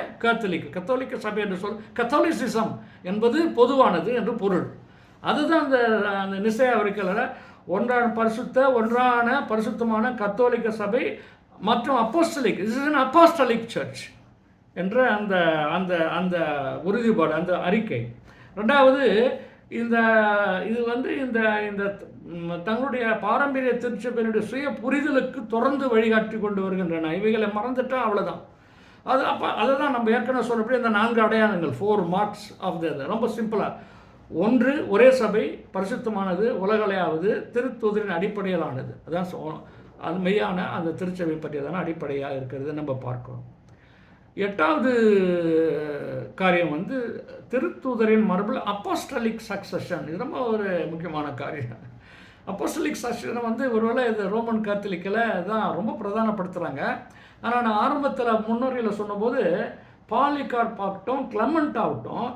[SPEAKER 2] கத்தோலிக்க சபை என்று கத்தோலிசிசம் என்பது பொதுவானது என்று பொருள். அதுதான் அந்த நிசையா அறிக்கையில் ஒன்றான பரிசுத்தமான கத்தோலிக்க சபை மற்றும் apostolic, this is an apostolic church என்ற அந்த அந்த அந்த உறுதிப்பாடு, அந்த அறிக்கை. 2வது இது வந்து இந்த தங்களுடைய பாரம்பரிய திருச்சபையினுடைய சுய புரிதலுக்கு தொடர்ந்து வழிகாட்டி கொண்டு வருகின்றன. இவைகளை மறந்துட்டால் அவ்வளோதான். அதை தான் நம்ம ஏற்கனவே சொல்லப்படி இந்த 4 அடையாளங்கள், 4 மார்க்ஸ் ஆஃப் ரொம்ப சிம்பிளாக. 1 ஒரே சபை, பரிசுத்தமானது, உலகளையாவது, திருத்தூதரின் அடிப்படையிலானது. அதான் அது மெய்யான அந்த திருச்சபை பற்றியதான அடிப்படையாக இருக்கிறது நம்ம பார்க்கிறோம். 8வது காரியம் வந்து திருத்தூதரின் மரபில் அப்போஸ்டலிக் சக்சஷன். இது ரொம்ப ஒரு முக்கியமான காரியம். அப்போஸ்டலிக் சக்சஷனை வந்து ஒருவேளை இது ரோமன் கேத்தலிக்கில் தான் ரொம்ப பிரதானப்படுத்துகிறாங்க. ஆனால் நான் ஆரம்பத்தில் முன்னுரையில் சொன்னபோது பாலிகார்ப் ஆகட்டும், கிளமெண்ட் ஆகட்டும்,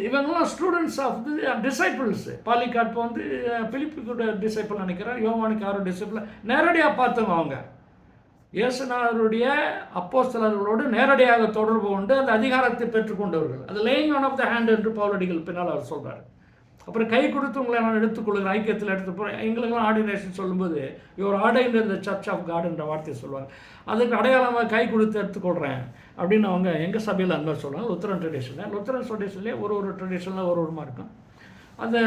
[SPEAKER 2] இவங்கெல்லாம் students of the disciples. Polycarp வந்து பிலிப்புக்கு டிசைபிள் நினைக்கிறேன், யோவானுக்கு யாரும் டிசைபிள் நேரடியாக பார்த்தவங்க. அவங்க இயேசுநாதருடைய அப்போஸ்தலர்களோடு நேரடியாக தொடர்பு கொண்டு அந்த அதிகாரத்தை பெற்றுக்கொண்டவர்கள். அது laying on of the hand என்று பவுலடிகள் பின்னால் அவர் சொல்கிறார். அப்புறம் கை கொடுத்து உங்களை நான் எடுத்துக்கொள்கிறேன், ஐக்கியத்தில் எடுத்து போகிறேன். எங்களுக்கெல்லாம் ஆர்டினேஷன் சொல்லும்போது இவர் ஆர்டைன்டு இந்த சர்ச் ஆஃப் காட் என்ற வார்த்தையை சொல்லுவாங்க. அதுக்கு அடையாளமாக கை கொடுத்து எடுத்துக்கொள்கிறேன் அப்படின்னு அவங்க எங்கள் சபையில் அந்த மாதிரி சொல்லுவாங்க. லுத்தரன் ட்ரெடிஷன்லேயே ஒரு ட்ரெடிஷனில் ஒரு மாதிரி இருக்கும். அந்த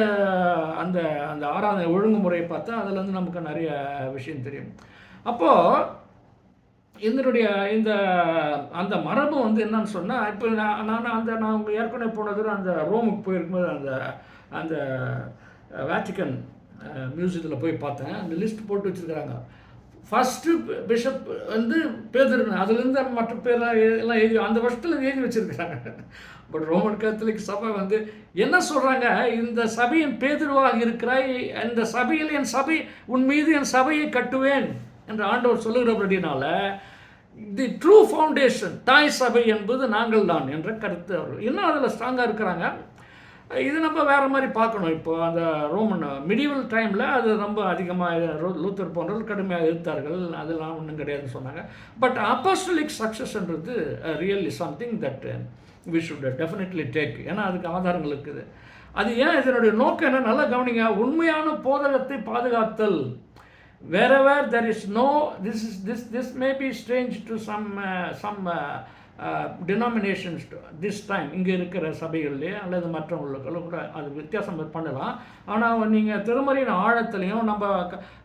[SPEAKER 2] அந்த அந்த ஆராதனை ஒழுங்குமுறையை பார்த்தா அதுலேருந்து நமக்கு நிறைய விஷயம் தெரியும். அப்போது இதனுடைய அந்த மரபு வந்து என்னன்னு சொன்னால், இப்போ நான் ஏற்கனவே போனது அந்த ரோமுக்கு போயிருக்கும்போது அந்த வேட்டிக்கன் மியூசியத்தில் போய் பார்த்தேன். அந்த லிஸ்ட் போட்டு வச்சுருக்கிறாங்க. ஃபஸ்ட்டு பிஷப் வந்து பேதுரு, அதுலேருந்து மற்ற பேர்லாம் எல்லாம் எழுதி அந்த வருஷத்தில் எழுதி வச்சுருக்கிறாங்க. பட் ரோமன் கேத்தலிக் சபை வந்து என்ன சொல்கிறாங்க, இந்த சபையின் பேதுருவாக இருக்கிறாய், இந்த சபையில் உன் மீது என் சபையை கட்டுவேன் என்று ஆண்டவர் சொல்லுகிறபடினால தி ட்ரூ ஃபவுண்டேஷன் தாய் சபை என்பது நாங்கள் தான் என்ற கருத்து அவர்கள் இன்னும் அதில் ஸ்ட்ராங்காக இருக்கிறாங்க. இது நம்ம வேறு மாதிரி பார்க்கணும். இப்போ அந்த ரோமன் மிடிவல் டைமில் அது ரொம்ப அதிகமாக லூத்தர் போன்றவர்கள் கடுமையாக எதிர்த்தார்கள். அதெல்லாம் ஒன்றும் கிடையாதுன்னு சொன்னாங்க. பட் அப்போஸ்டலிக் சக்ஸஸ்ன்றது really something that we should definitely take. ஏன்னா அதுக்கு ஆதாரங்கள் இருக்குது. அது ஏன் இதனுடைய நோக்கம் என்ன, நல்லா கவனிங்க. உண்மையான போதகத்தை பாதுகாத்தல். wherever there is no, this may be strange to some denominations this time, இங்கே இருக்கிற சபைகள்லேயே அல்லது மற்றவங்களுக்குள்ள கூட அது வித்தியாசம் பண்ணலாம். ஆனால் நீங்கள் திருமறையின் ஆழத்துலையும் நம்ம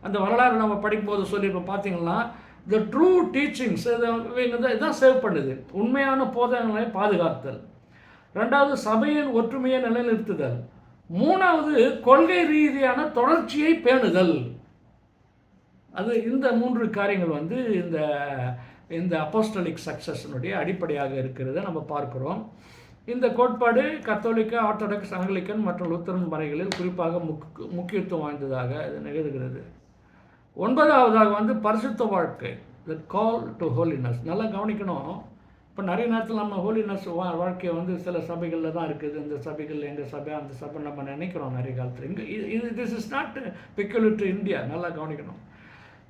[SPEAKER 2] அந்த வரலாறு நம்ம படிக்கும்போது சொல்லி இப்போ பார்த்தீங்கன்னா the true teachings இதான் சேவ் பண்ணுது. உண்மையான போதகங்களை பாதுகாத்தல். ரெண்டாவது சபையின் ஒற்றுமையை நிலைநிறுத்துதல். மூணாவது கொள்கை ரீதியான தொடர்ச்சியை பேணுதல். அது இந்த 3 காரியங்கள் வந்து இந்த அப்போஸ்டலிக் சக்சஸினுடைய அடிப்படையாக இருக்கிறத நம்ம பார்க்குறோம். இந்த கோட்பாடு கத்தோலிக்க, ஆர்த்தடாக்ஸ், ஆங்கிலிக்கன் மற்றும் லூத்தரன் மறைகளில் குறிப்பாக முக்கியத்துவம் வாய்ந்ததாக இது நிகழ்கிறது. 9வதாக வந்து பரிசுத்த வாழ்க்கை, த கால் டு ஹோலினஸ். நல்லா கவனிக்கணும். இப்போ நிறைய நேரத்தில் நம்ம ஹோலினஸ் வாழ்க்கையை வந்து சில சபைகளில் தான் இருக்குது. இந்த சபைகள் எங்கள் சபை, அந்த சபை நம்ம நினைக்கிறோம் நிறைய காலத்தில். இது this is not peculiar to India. நல்லா கவனிக்கணும்.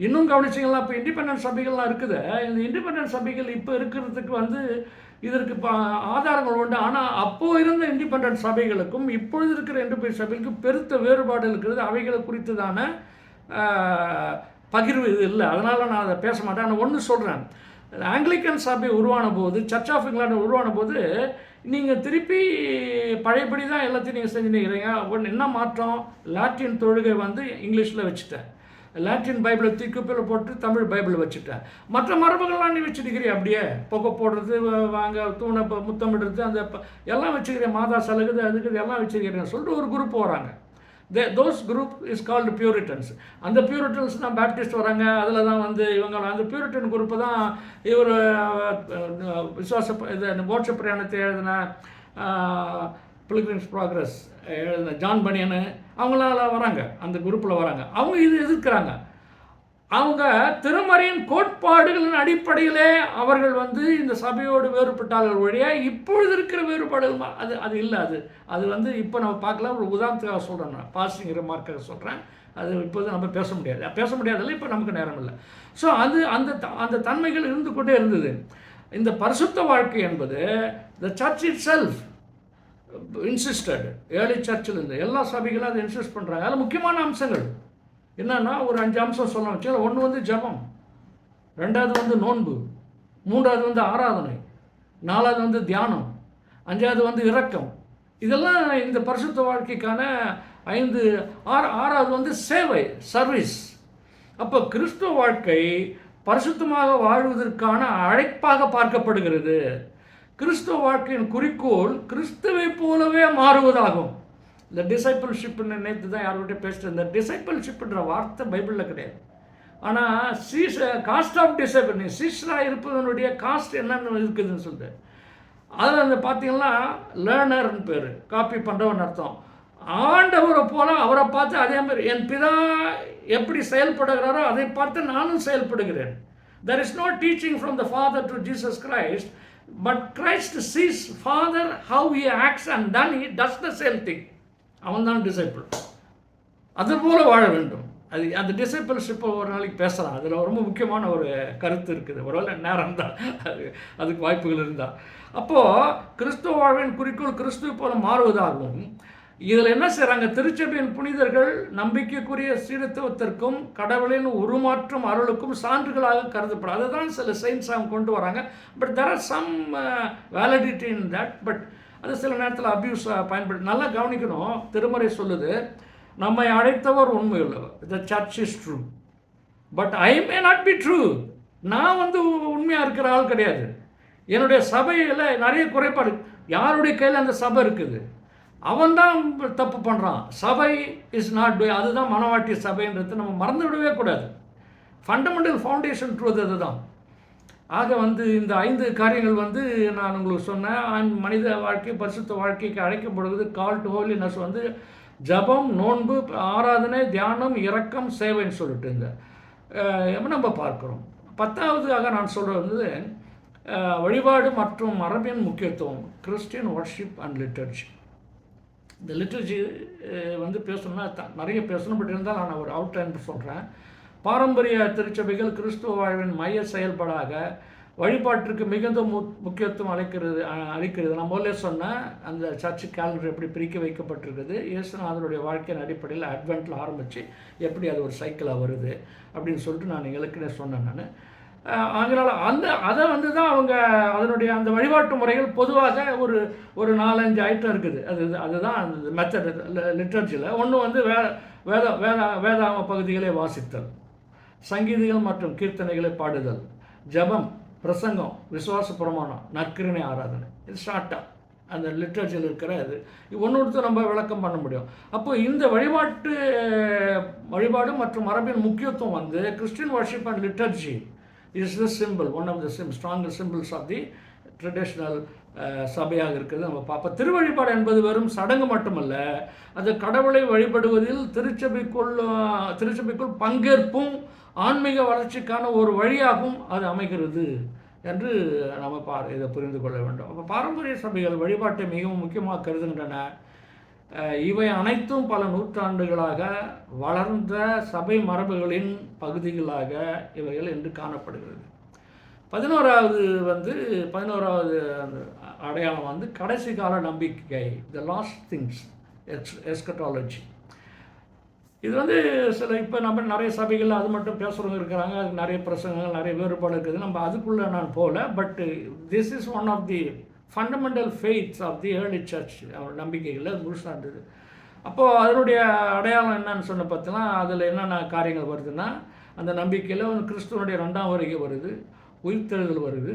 [SPEAKER 2] இன்னும் கவனிச்சிங்களா, இப்போ இண்டிபெண்டன்ட் சபைகள்லாம் இருக்குது. இந்த இண்டிபெண்டன்ட் சபைகள் இப்போ இருக்கிறதுக்கு வந்து இதற்கு ஆதாரங்கள் உண்டு. ஆனால் அப்போது இருந்த இண்டிபெண்டன்ட் சபைகளுக்கும் இப்பொழுது இருக்கிற இண்டிபெண்டன்ட் சபைகளுக்கும் பெருத்த வேறுபாடு இருக்கிறது. அவைகளை குறித்ததான பகிர்வு இது இல்லை. அதனால் நான் அதை பேச மாட்டேன். நான் ஒன்று சொல்கிறேன். ஆங்கிலிக்கன் சபை உருவான போது, சர்ச் ஆஃப் இங்கிலாந்து உருவான போது நீங்கள் திருப்பி பழையபடி தான் எல்லாத்தையும் நீங்கள் செஞ்சுருக்கிறீங்க. ஒன்று என்ன மாற்றம், லாட்டின் தொழுகை வந்து இங்கிலீஷில் வச்சுட்டேன், லாட்டின் பைபிளை தூக்கிப்பில் போட்டு தமிழ் பைபிள் வச்சுட்டேன். மற்ற மரபுகள்லாம் நீ வச்சுருக்கிறீ. அப்படியே பொக்கை போடுறது, வாங்க தூணை முத்தமிடுறது, அந்த எல்லாம் வச்சுக்கிறேன். மாதா சலுகுது அதுக்கு எல்லாம் வச்சுருக்கிறேன் சொல்லிட்டு ஒரு குரூப் வராங்க. Those group is called Puritans. அந்த பியூரிட்டன்ஸ் தான் பேப்டிஸ்ட் வராங்க. அதில் தான் வந்து இவங்க அந்த பியூரிட்டன் குரூப்பு தான் இவர் விசுவாச இது மோட்ச பிரயாணத்தை எழுதின பிலிகிரிம்ஸ் ப்ராக்ரஸ் எழுதின ஜான் பனியனு அவங்களால வராங்க, அந்த குரூப்பில் வராங்க. அவங்க இது எதிர்க்கிறாங்க. அவங்க திருமறையின் கோட்பாடுகளின் அடிப்படையிலே அவர்கள் வந்து இந்த சபையோடு வேறுபட்டார்கள் வழியாக இப்பொழுது இருக்கிற வேறுபாடுகள் அது இல்லை. அது வந்து இப்போ நம்ம பார்க்கலாம். ஒரு உதாரணத்துக்காக சொல்கிறேன், நான் பாசிங் ரிமார்க்காக சொல்கிறேன். அது இப்போது நம்ம பேச முடியாதில்லை, இப்போ நமக்கு நேரம் இல்லை. ஸோ அந்த தன்மைகள் இருந்து கொண்டே இருந்தது. இந்த பரிசுத்த வாழ்க்கை என்பது the church it self insisted. Early சர்ச்சில் இருந்து எல்லா சபைகளும் அதை இன்சிஸ்ட் பண்ணுறாங்க. அதில் முக்கியமான அம்சங்கள் என்னன்னா ஒரு 5 அம்சம் சொல்ல வச்சு. ஒன்று வந்து ஜபம், 2வது வந்து நோன்பு, 3வது வந்து ஆராதனை, 4வது வந்து தியானம், 5வது வந்து இரக்கம். இதெல்லாம் இந்த பரிசுத்த வாழ்க்கைக்கான 5. 6வது வந்து சேவை, சர்வீஸ். அப்போ கிறிஸ்துவ வாழ்க்கை பரிசுத்தமாக வாழ்வதற்கான அழைப்பாக பார்க்கப்படுகிறது. கிறிஸ்துவ வாழ்க்கையின் குறிக்கோள் கிறிஸ்துவை போலவே மாறுவதாகும். இந்த டிசைபிள்ஷிப்னு நேற்று தான் யார்கிட்ட பேசிட்டு இருந்தேன். டிசைபிள்ஷிப்ன்ற வார்த்தை பைபிளில் கிடையாது. ஆனால் காஸ்ட் ஆஃப் டிசைபிள், நீ சீஷராக இருப்பதனுடைய காஸ்ட் என்னென்னு இருக்குதுன்னு சொல்லிட்டு அதில் அந்த பார்த்தீங்கன்னா லேர்னர்னு பேர், காப்பி பண்ணுறவன் அர்த்தம். ஆண்டவரை போல அவரை பார்த்து அதே மாதிரி என் பிதா எப்படி செயல்படுகிறாரோ அதை பார்த்து நானும் செயல்படுகிறேன். There is no teaching from the Father to Jesus Christ, but Christ sees Father how he acts and then he does the same thing. அவன் தான் டிசைபிள். அதுபோல் வாழ வேண்டும். அந்த டிசைபிள்ஷிப்பை ஒரு நாளைக்கு பேசலாம். அதில் ரொம்ப முக்கியமான ஒரு கருத்து இருக்குது. ஒருவேளை நேரம் தான் அதுக்கு வாய்ப்புகள் இருந்தால். அப்போது கிறிஸ்துவ வாழ்வின் குறிக்கோள் கிறிஸ்துவ போல மாறுவதாகவும், இதில் என்ன செய்கிறாங்க, திருச்சபையின் புனிதர்கள் நம்பிக்கைக்குரிய சீர்திருத்தத்திற்கும் கடவுளின் உருமாற்றும் அருளுக்கும் சான்றுகளாக கருதப்படும். அதை தான் சில சயின்ஸ் அவங்க கொண்டு வராங்க. But there are some validity in that, but அது சில நேரத்தில் அப்யூஸ் பயன்படுத்தி. நல்லா கவனிக்கணும். திருமறை சொல்லுது, நம்மை அழைத்தவர் உண்மையுள்ளவர். The church is true but I may not be true. நான் வந்து உண்மையாக இருக்கிற ஆள் கிடையாது. என்னுடைய சபையில் நிறைய குறைபாடு. யாருடைய கையில் அந்த சபை இருக்குது, அவன் தான் தப்பு பண்ணுறான். சபை இஸ் நாட் டூ. அதுதான் மனவாட்டி சபைன்றது நம்ம மறந்து விடவே கூடாது. ஃபண்டமெண்டல் ஃபவுண்டேஷன் ட்ரூத் அதுதான். ஆக வந்து இந்த 5 காரியங்கள் வந்து நான் உங்களுக்கு சொன்னேன். மனித வாழ்க்கை பரிசுத்த வாழ்க்கைக்கு அழைக்கப்படுவது கால் டு ஹோலினஸ் வந்து ஜபம், நோன்பு, ஆராதனை, தியானம், இரக்கம், சேவைன்னு சொல்லிட்டு இந்த நம்ம பார்க்குறோம். 10வதாக நான் சொல்கிறது வந்து வழிபாடு மற்றும் மரபின் முக்கியத்துவம், கிறிஸ்டியன் வர்ஷிப் அண்ட் லிட்டர்ஜி. இந்த லிட்டர்ஜி வந்து பேசணும்னா நிறைய பேசணும். பட் இருந்தால் நான் ஒரு அவுட்லைன் சொல்கிறேன். பாரம்பரிய திருச்சபைகள் கிறிஸ்துவ வாழ்வின் மைய செயல்பாடாக வழிபாட்டிற்கு மிகுந்த முக்கியத்துவம் அளிக்கிறது. நான் முதல்ல சொன்னேன் அந்த சர்ச்சு கேலண்டர் எப்படி பிரிக்க வைக்கப்பட்டிருக்குது, இயேசுநாதனுடைய வாழ்க்கையின் அடிப்படையில் அட்வென்ட்டில் ஆரம்பித்து எப்படி அது ஒரு சைக்கிளாக வருது அப்படின்னு சொல்லிட்டு நான் ஏற்கனவே சொன்னேன். நான் அதனால் அதை தான் அவங்க அதனுடைய அந்த வழிபாட்டு முறைகள் பொதுவாக ஒரு 4-5 ஐட்டம் இருக்குது. அதுதான் அந்த மெத்தட் லிட்ரேச்சரில். ஒன்று வேதாகம பகுதிகளை வாசித்தல், சங்கீதங்கள் மற்றும் கீர்த்தனைகளை பாடுதல், ஜபம், பிரசங்கம், விசுவாச பிரமாணம், நற்கருணை ஆராதனை. இது ஷார்ட்டாக அந்த லிட்ரேச்சரில் இருக்கிற இது ஒன்று நம்ம விளக்கம் பண்ண முடியும். அப்போ இந்த வழிபாடு மற்றும் மரபின் முக்கியத்துவம் Christian worship and liturgy is the simple, one of the strongest simples of the traditional சபையாக இருக்குது. நம்ம பார்ப்போம். திருவழிபாடு என்பது வெறும் சடங்கு மட்டுமல்ல, அது கடவுளை வழிபடுவதில் திருச்சபைக்குள் பங்கேற்பும் ஆன்மீக வளர்ச்சிக்கான ஒரு வழியாகவும் அது அமைகிறது என்று நம்ம இதை புரிந்து கொள்ள வேண்டும். அப்போ பாரம்பரிய சபைகள் வழிபாட்டை மிகவும் முக்கியமாக கருதுகின்றன. இவை அனைத்தும் பல நூற்றாண்டுகளாக வளர்ந்த சபை மரபுகளின் பகுதிகளாக இவைகள் என்று காணப்படுகிறது. 11வது அடையாளம் கடைசி கால நம்பிக்கை, த லாஸ்ட் திங்ஸ், எஸ்கட்டாலஜி. இது சில இப்போ நம்ம நிறைய சபைகள் அது மட்டும் பேசுகிறவங்க இருக்கிறாங்க, அதுக்கு நிறைய பிரசங்கங்கள், நிறைய வேறுபாடு இருக்குது. நம்ம அதுக்குள்ளே நான் போகல. But this is one of the fundamental faiths of the early church. நம்பிக்கைகளில் அது முழுசாக இருந்தது. அப்போது அதனுடைய அடையாளம் என்னன்னு சொன்ன பார்த்தீங்கன்னா, அதில் என்னென்ன காரியங்கள் வருதுன்னா, அந்த நம்பிக்கையில் கிறிஸ்துவனுடைய 2ஆம் வருகை வருது, உயிர்த்தெழுதல் வருது,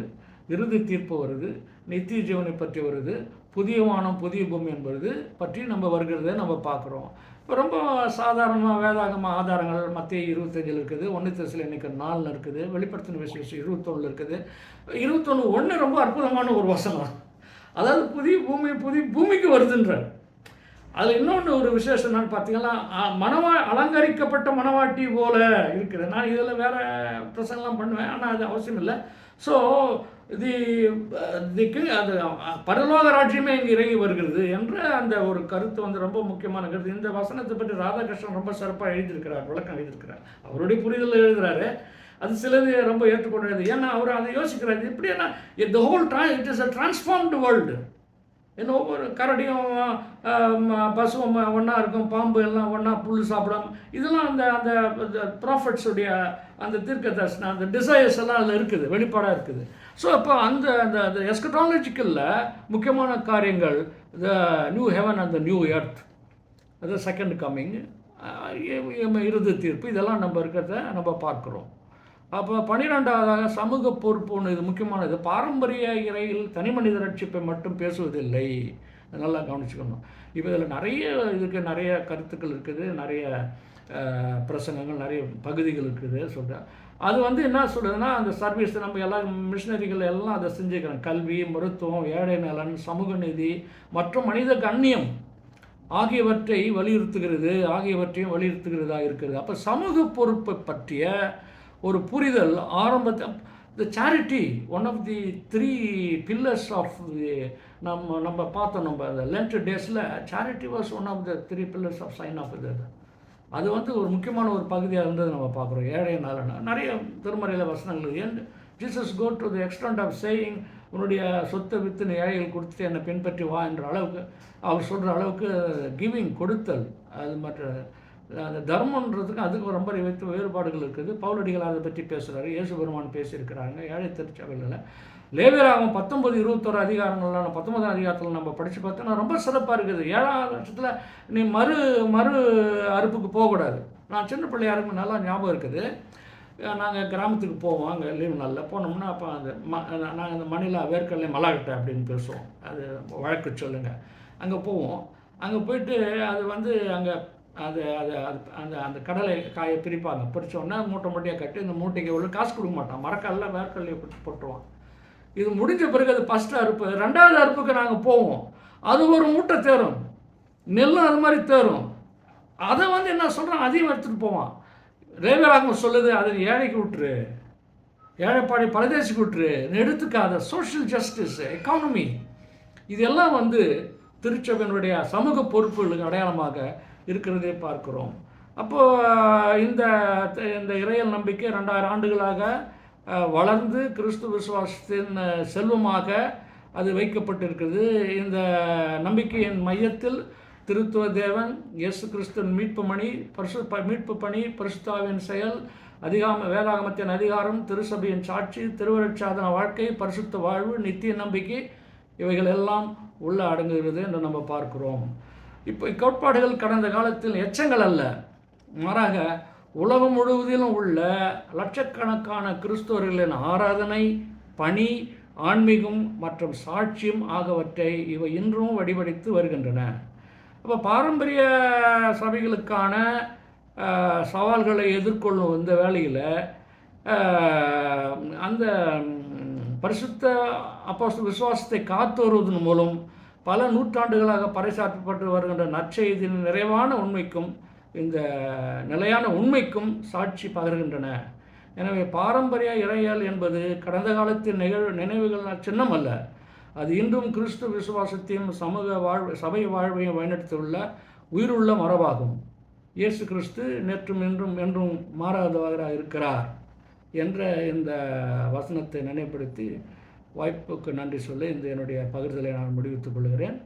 [SPEAKER 2] இறுதி தீர்ப்பு வருது, நித்திய ஜீவனை பற்றி வருது, புதிய வானம் புதிய பூமி என்பது பற்றி நம்ம வருகிறத நம்ம பார்க்குறோம். இப்போ ரொம்ப சாதாரணமாக வேதாகம ஆதாரங்கள் மத்திய 25 இருக்குது, 1 தெசலோனிக்கர் 4 இருக்குது, வெளிப்படுத்தின விசேஷம் 21 இருக்குது. 21:1 ரொம்ப அற்புதமான ஒரு வசனம். அதாவது புதிய பூமிக்கு வருதுன்றார். அதில் இன்னொன்று ஒரு விசேஷம் என்னன்னு பார்த்தீங்கன்னா, அலங்கரிக்கப்பட்ட மணவாட்டி போல இருக்குது. நான் இதில் வேறு பிரசங்கெலாம் பண்ணுவேன், ஆனால் அது அவசியம் இல்லை. ஸோ அது பரலோக ராஜ்யமே இங்கே இறங்கி வருகிறது என்ற அந்த ஒரு கருத்து ரொம்ப முக்கியமான கருத்து. இந்த வசனத்தை பற்றி ராதாகிருஷ்ணன் ரொம்ப சிறப்பாக எழுதியிருக்கிறார், விளக்கம் எழுதியிருக்கிறார். அவருடைய புரிதல் எழுதுகிறாரு. அது சிலது ரொம்ப ஏற்றுக்கொண்டது. ஏன்னா அவர் அதை யோசிக்கிறாரு, இப்படி என்ன the whole it is a transformed world. என்ன ஒவ்வொரு கரடியும் பசுவும் ஒன்றா இருக்கும், பாம்பு எல்லாம் ஒன்றா புல் சாப்பிடும். இதெல்லாம் அந்த ப்ராஃபிட்ஸுடைய அந்த தீர்க்க தரிசனம், அந்த டிசைர்ஸ் எல்லாம் அதில் இருக்குது, வெளிப்பாடாக இருக்குது. ஸோ அப்போ அந்த எஸ்கட்டாலஜிக்கலில் முக்கியமான காரியங்கள், the new heaven and the new earth, அது செகண்ட் கம்மிங், இறுதி தீர்ப்பு, இதெல்லாம் நம்ம இருக்கிறத நம்ம பார்க்குறோம். அப்போ 12வதாக சமூக பொறுப்பு ஒன்று, இது முக்கியமானது. பாரம்பரிய இறையில் தனி மனித ரட்சிப்பை மட்டும் பேசுவதில்லை, நல்லா கவனிச்சுக்கணும். இப்போ இதில் நிறைய கருத்துக்கள் இருக்குது, நிறைய பிரசங்கங்கள், நிறைய பகுதிகள் இருக்குது சொல்கிறேன். அது என்ன சொல்லுதுன்னா, அந்த சர்வீஸ் நம்ம எல்லாம் மிஷினரிகள் எல்லாம் அதை செஞ்சுக்கிறோம். கல்வி, மருத்துவம், ஏழை நலன், சமூக நீதி மற்றும் மனித கண்ணியம் ஆகியவற்றையும் வலியுறுத்துகிறதா இருக்கிறது. அப்போ சமூக பொறுப்பை பற்றிய ஒரு புரிதல் ஆரம்பத்தில், the charity, one of the 3 pillars of the நம்ம பார்த்தோம். நம்ம அந்த லென்ட் டேஸில் charity was one of the 3 pillars of sign of இது. அது ஒரு முக்கியமான ஒரு பகுதியாக இருந்தது நம்ம பார்க்குறோம். ஏழை நலன் நிறைய திருமறையில் வசனங்கள். ஏன் Jesus go to the extent of saying, உன்னுடைய சொத்தை விற்று ஏழைகள் கொடுத்துட்டு என்னை பின்பற்றி வா என்ற அளவுக்கு அவர் சொல்கிற அளவுக்கு கிவிங், கொடுத்தல். அது மற்ற அந்த தர்மன்றதுக்கு அதுக்கு ரொம்ப வேறுபாடுகள் இருக்குது. பவுலடிகள் அதை பற்றி பேசுகிறாரு, இயேசு பெருமான் பேசியிருக்கிறாங்க ஏழை திருச்சபைகளில். லேவியராகமம் 19-21 அதிகாரங்கள்லாம் 19ஆம் அதிகாரத்தில் நம்ம படித்து பார்த்தோன்னா ரொம்ப சிறப்பாக இருக்குது. 7ஆம் வருஷத்தில் நீ மறு அறுப்புக்கு போகக்கூடாது. நான் சின்ன பிள்ளையாருக்கு நல்லா ஞாபகம் இருக்குது. நாங்கள் கிராமத்துக்கு போவோம், அங்கே லீவ் நாளில் போனோம்னா அப்போ நாங்கள் அந்த மணிலா வேர்க்கடலை மலாக்கட்டை அப்படின்னு பேசுவோம், அது வழக்கு சொல்லுங்கள். அங்கே போவோம், அங்கே போயிட்டு அது அங்கே அது அந்த கடலை காயை பிரிப்பாங்க. பிரித்தோன்னா மூட்டையாக கட்டி இந்த மூட்டைக்கு எவ்வளோ காசு கொடுக்க மாட்டான், மரக்கல்ல வேர்க்கடலையை பிடிச்சி போட்டுருவான். இது முடிஞ்ச பிறகு அது ஃபஸ்ட்டு அறுப்பு. 2வது அறுப்புக்கு நாங்கள் போவோம், அது ஒரு மூட்டை தேரும், நெல்லும் அது மாதிரி தேரும். அதை என்ன சொல்கிறான், அதையும் எடுத்துகிட்டு போவான். லேவியராகமம் சொல்லுது, அதை ஏழைக்கு விட்டுரு, ஏழைப்பாடி பரதேசிக்கு விட்டுரு, எடுத்துக்காத. சோஷியல் ஜஸ்டிஸ், எக்கானமி, இதெல்லாம் திருச்சபையினுடைய சமூக பொறுப்புகளுக்கு அடையாளமாக இருக்கிறதே பார்க்குறோம். அப்போது இந்த இறையல் நம்பிக்கை 2000 ஆண்டுகளாக வளர்ந்து கிறிஸ்து விசுவாசத்தின் செல்வமாக அது வைக்கப்பட்டிருக்கிறது. இந்த நம்பிக்கையின் மையத்தில் திருத்துவ தேவன், இயேசு கிறிஸ்துவின் மீட்பு பணி, பரிசுத்தாவின் செயல், வேதாகமத்தின் அதிகாரம், திருசபையின் சாட்சி, திருவருட்சாதன வாழ்க்கை, பரிசுத்த வாழ்வு, நித்திய நம்பிக்கை, இவைகள் எல்லாம் உள்ள அடங்குகிறது என்று நம்ம பார்க்கிறோம். இப்போ இக்கோட்பாடுகள் கடந்த காலத்தில் எச்சங்கள் அல்ல, மாறாக உலகம் முழுவதிலும் உள்ள லட்சக்கணக்கான கிறிஸ்தவர்களின் ஆராதனை, பணி, ஆன்மீகம் மற்றும் சாட்சியம் ஆகியவற்றை இவை இன்றும் வடிவடித்து வருகின்றன. அப்போ பாரம்பரிய சபைகளுக்கான சவால்களை எதிர்கொள்ளும் இந்த வேளையில் அந்த பரிசுத்த அப்போஸ்தல விசுவாசத்தை காத்து வருவதன் மூலம் பல நூற்றாண்டுகளாக பறைசாற்றப்பட்டு வருகின்ற நற்செய்தியின் நிறைவான உண்மைக்கும் இந்த நிலையான உண்மைக்கும் சாட்சி பகர்கின்றன. எனவே பாரம்பரிய இறையியல் என்பது கடந்த காலத்தின் நினைவுகள் சின்னம் அல்ல, அது இன்றும் கிறிஸ்து விசுவாசத்தையும் சபை வாழ்வையும் வழிநடத்தியுள்ள உயிருள்ள மரபாகும். இயேசு கிறிஸ்து நேற்றும் இன்றும் என்றும் மாறாதவராக இருக்கிறார் என்ற இந்த வசனத்தை நினைவுபடுத்தி வாய்ப்புக்கு நன்றி சொல்லி இந்த என்னுடைய பகிர்தலை நான் முடிவித்துக் கொள்கிறேன்.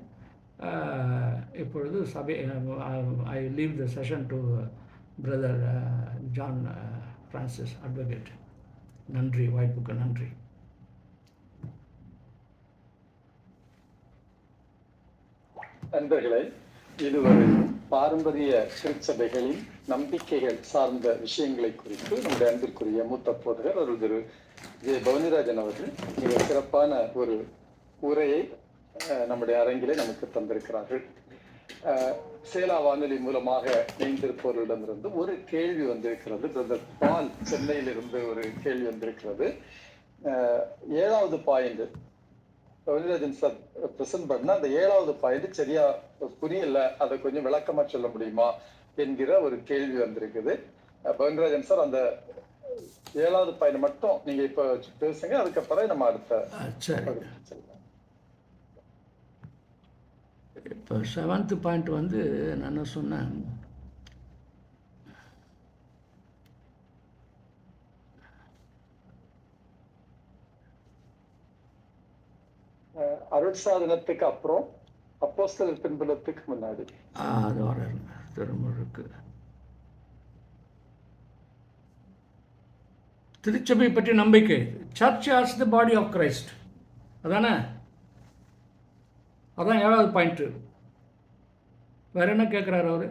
[SPEAKER 2] இப்பொழுது I leave the session to brother John Francis advocate. நன்றி, வாய்ப்புக்கு நன்றி.
[SPEAKER 1] நண்பர்களே, இதுவரை பாரம்பரிய திருச்சபைகளின் நம்பிக்கைகள் சார்ந்த விஷயங்களை குறித்து நம்முடைய அன்பிற்குரிய மூத்த போதகர் அருள் திரு ஜே பவனிராஜன் அவர்கள் மிக சிறப்பான ஒரு உரையை நம்முடைய அரங்கிலே நமக்கு தந்திருக்கிறார்கள். சேலா வானொலி மூலமாக இணைந்திருப்பவர்களிடமிருந்து ஒரு கேள்வி வந்திருக்கிறது. பிரதர் பால் சென்னையிலிருந்து ஒரு கேள்வி வந்திருக்கிறது. 7வது பாயிண்ட் பவனிராஜன் சார் பிரசன்ட் பண்ண அந்த 7வது பாயிண்ட் சரியா புரியல, அதை கொஞ்சம் விளக்கமா சொல்ல முடியுமா என்கிற ஒரு கேள்வி வந்திருக்குது. பவனிராஜன் சார், அந்த 7வது பாயிண்ட் மட்டும் நீங்க இப்ப பேசுங்க, அதுக்கப்புறம் நம்ம அடுத்த.
[SPEAKER 2] இப்போ 7th பாயிண்ட் வந்து நான் என்ன சொன்னேன்,
[SPEAKER 1] அருட்சாதனத்துக்கு அப்புறம் அப்போஸ்தலர் பின்புலத்துக்கு முன்னாடி
[SPEAKER 2] அது வர திருமுழுக்கு திருச்சபை பற்றி நம்பிக்கை. Church as the body of Christ, அதானே? அதான் 7வது பாயிண்ட்டு. வேற என்ன கேட்குறாரு அவரு?